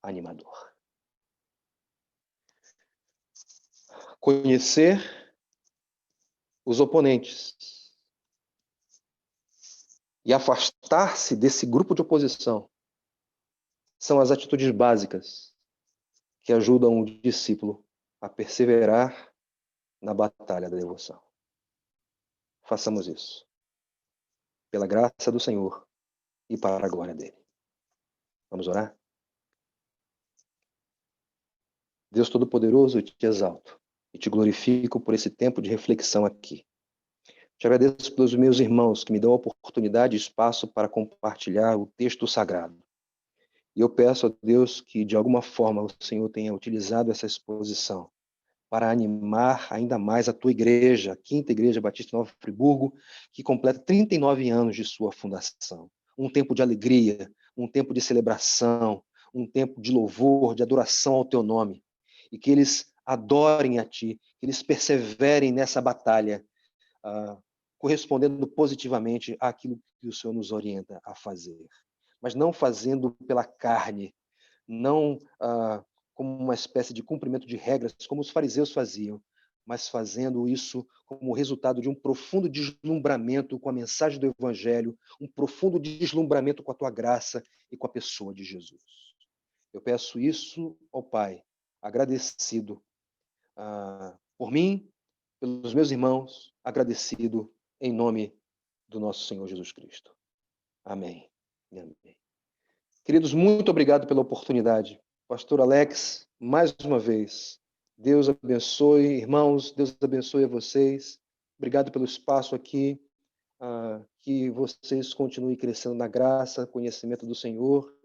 animador. Conhecer os oponentes e afastar-se desse grupo de oposição são as atitudes básicas que ajudam o discípulo a perseverar na batalha da devoção. Façamos isso, pela graça do Senhor e para a glória dele. Vamos orar? Deus Todo-Poderoso, eu te exalto e te glorifico por esse tempo de reflexão aqui. Te agradeço pelos meus irmãos que me dão a oportunidade e espaço para compartilhar o texto sagrado. E eu peço a Deus que, de alguma forma, o Senhor tenha utilizado essa exposição para animar ainda mais a tua igreja, a Quinta Igreja Batista Nova Friburgo, que completa 39 anos de sua fundação. Um tempo de alegria, um tempo de celebração, um tempo de louvor, de adoração ao teu nome. E que eles adorem a ti, que eles perseverem nessa batalha, correspondendo positivamente àquilo que o Senhor nos orienta a fazer. Mas não fazendo pela carne, não como uma espécie de cumprimento de regras, como os fariseus faziam, mas fazendo isso como resultado de um profundo deslumbramento com a mensagem do Evangelho, um profundo deslumbramento com a tua graça e com a pessoa de Jesus. Eu peço isso ao Pai, agradecido por mim, pelos meus irmãos, agradecido em nome do nosso Senhor Jesus Cristo. Amém. Amém. Queridos, muito obrigado pela oportunidade. Pastor Alex, mais uma vez, Deus abençoe, irmãos, Deus abençoe a vocês. Obrigado pelo espaço aqui, que vocês continuem crescendo na graça, conhecimento do Senhor,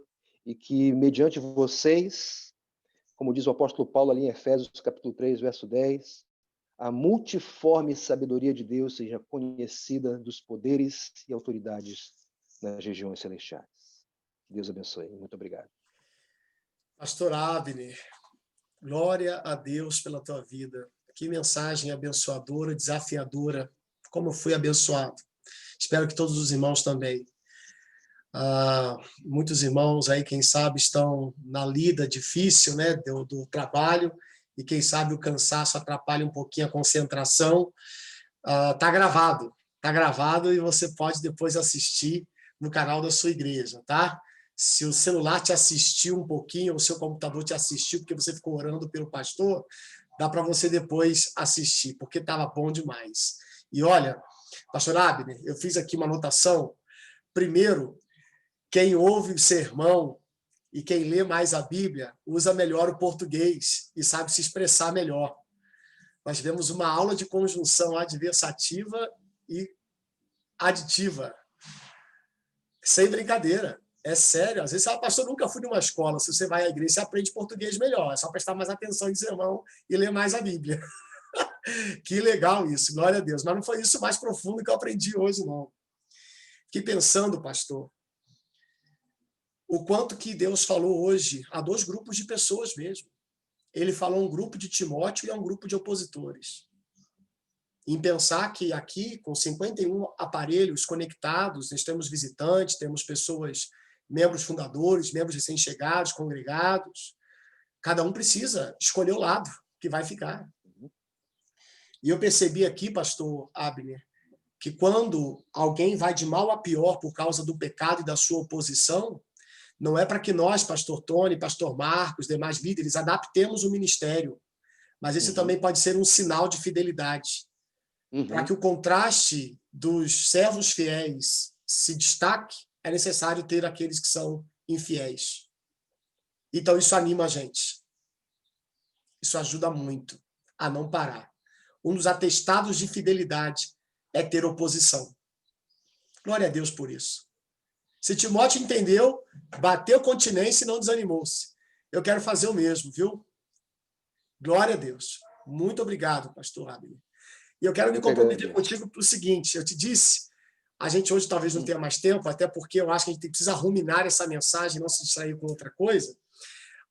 e que, mediante vocês, como diz o apóstolo Paulo ali em Efésios, capítulo 3, verso 10, a multiforme sabedoria de Deus seja conhecida dos poderes e autoridades nas regiões celestiais. Deus abençoe. Muito obrigado. Pastor Abner, glória a Deus pela tua vida. Que mensagem abençoadora, desafiadora, como eu fui abençoado. Espero que todos os irmãos também. Muitos irmãos aí, quem sabe, estão na lida difícil, né, do trabalho, e quem sabe o cansaço atrapalha um pouquinho a concentração. Tá gravado e você pode depois assistir no canal da sua igreja, tá? Se o celular te assistiu um pouquinho, ou o seu computador te assistiu porque você ficou orando pelo pastor, dá para você depois assistir, porque estava bom demais. E olha, pastor Abner, eu fiz aqui uma anotação. Primeiro, quem ouve o sermão e quem lê mais a Bíblia usa melhor o português e sabe se expressar melhor. Nós tivemos uma aula de conjunção adversativa e aditiva. Sem brincadeira. É sério. Às vezes você fala, pastor, nunca fui numa escola. Se você vai à igreja, você aprende português melhor. É só prestar mais atenção em sermão e ler mais a Bíblia. Que legal isso, glória a Deus. Mas não foi isso mais profundo que eu aprendi hoje, não. Fiquei pensando, pastor, o quanto que Deus falou hoje a 2 grupos de pessoas mesmo. Ele falou a um grupo de Timóteo e a um grupo de opositores. Em pensar que aqui, com 51 aparelhos conectados, nós temos visitantes, temos pessoas, membros fundadores, membros recém-chegados, congregados. Cada um precisa escolher o lado que vai ficar. E eu percebi aqui, pastor Abner, que quando alguém vai de mal a pior por causa do pecado e da sua oposição, não é para que nós, pastor Tony, pastor Marcos, demais líderes, adaptemos o ministério, mas esse também pode ser um sinal de fidelidade. Para que o contraste dos servos fiéis se destaque, é necessário ter aqueles que são infiéis. Então, isso anima a gente. Isso ajuda muito a não parar. Um dos atestados de fidelidade é ter oposição. Glória a Deus por isso. Se Timóteo entendeu, bateu continência e não desanimou-se. Eu quero fazer o mesmo, viu? Glória a Deus. Muito obrigado, pastor Abner. E eu quero me comprometer contigo para o seguinte, eu te disse, a gente hoje talvez não tenha mais tempo, até porque eu acho que a gente precisa ruminar essa mensagem, não se distrair com outra coisa,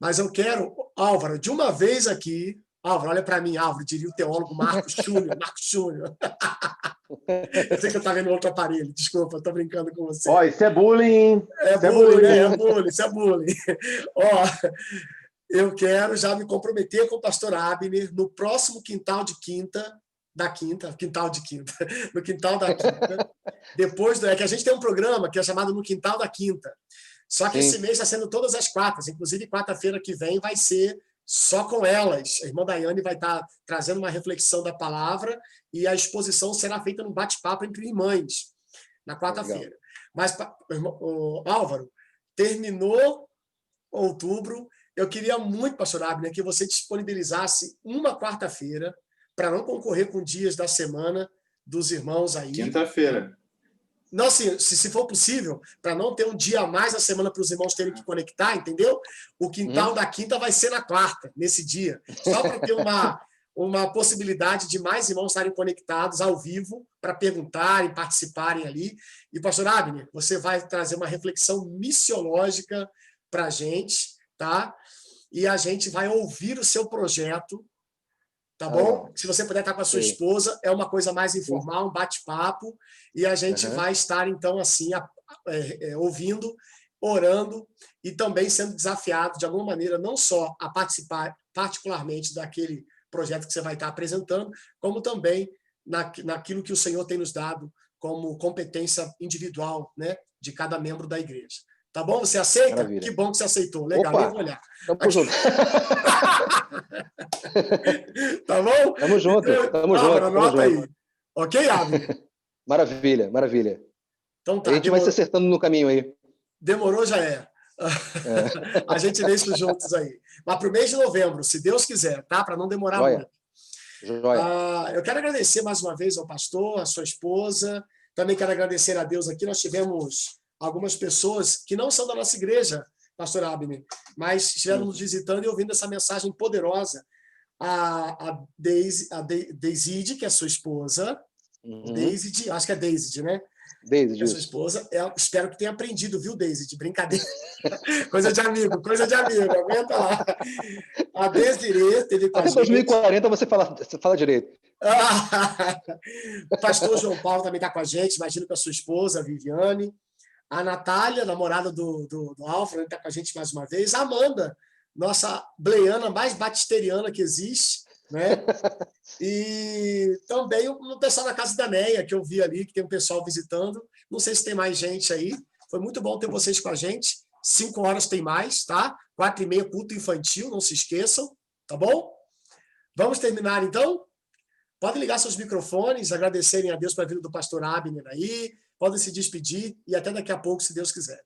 mas eu quero, Álvaro, de uma vez aqui, Álvaro, olha para mim, Álvaro, diria o teólogo Marcos Júnior. Eu sei que eu estava vendo outro aparelho, desculpa, estou brincando com você. Ó, isso é bullying. Isso é bullying. Ó, eu quero já me comprometer com o pastor Abner no próximo quintal da quinta, depois é que a gente tem um programa que é chamado No Quintal da Quinta. Só que esse mês está sendo todas as quartas, inclusive quarta-feira que vem vai ser só com elas. A irmã Daiane vai estar trazendo uma reflexão da palavra e a exposição será feita num bate-papo entre irmãs na quarta-feira. Mas, Álvaro, terminou outubro, eu queria muito, pastor Abner, que você disponibilizasse uma quarta-feira para não concorrer com dias da semana dos irmãos aí. Quinta-feira. Não, assim, se for possível, para não ter um dia a mais na semana para os irmãos terem que conectar, entendeu? O quintal da quinta vai ser na quarta, nesse dia. Só para ter uma possibilidade de mais irmãos estarem conectados ao vivo para perguntarem, participarem ali. E, pastor Abner, você vai trazer uma reflexão missiológica para a gente, tá? E a gente vai ouvir o seu projeto, tá bom? Se você puder estar com a sua esposa, é uma coisa mais informal, um bate-papo, e a gente vai estar, então, assim, ouvindo, orando e também sendo desafiado, de alguma maneira, não só a participar particularmente daquele projeto que você vai estar apresentando, como também naquilo que o Senhor tem nos dado como competência individual, né, de cada membro da igreja. Tá bom? Você aceita? Maravilha. Que bom que você aceitou. Legal, Opa, nem vou olhar. Tamo junto. Tá bom? Tamo junto. Anota aí. Ok, Abner? Maravilha, maravilha. Então tá. A gente vai se acertando no caminho aí. Demorou, já é. A gente vê isso juntos aí. Mas para o mês de novembro, se Deus quiser, tá? Para não demorar muito. Eu quero agradecer mais uma vez ao pastor, à sua esposa. Também quero agradecer a Deus aqui. Nós tivemos algumas pessoas que não são da nossa igreja, pastor Abner, mas estiveram nos visitando e ouvindo essa mensagem poderosa. A Deiside, que é sua esposa. Deiside, acho que é Deiside, né? Deiside, que é sua esposa. Espero que tenha aprendido, viu, Deiside? Brincadeira. Coisa de amigo, aguenta lá. A Desirê teve com a gente. Até 2040 você fala direito. O pastor João Paulo também está com a gente, imagino com a sua esposa, a Viviane. A Natália, namorada do Álvaro, está com a gente mais uma vez. A Amanda, nossa bleiana mais batisteriana que existe, né? E também o pessoal da Casa da Neia, que eu vi ali, que tem um pessoal visitando. Não sei se tem mais gente aí. Foi muito bom ter vocês com a gente. 5 horas tem mais, tá? 4h30, culto infantil, não se esqueçam, tá bom? Vamos terminar, então? Podem ligar seus microfones, agradecerem a Deus pela vida do pastor Abner aí, podem se despedir e até daqui a pouco, se Deus quiser.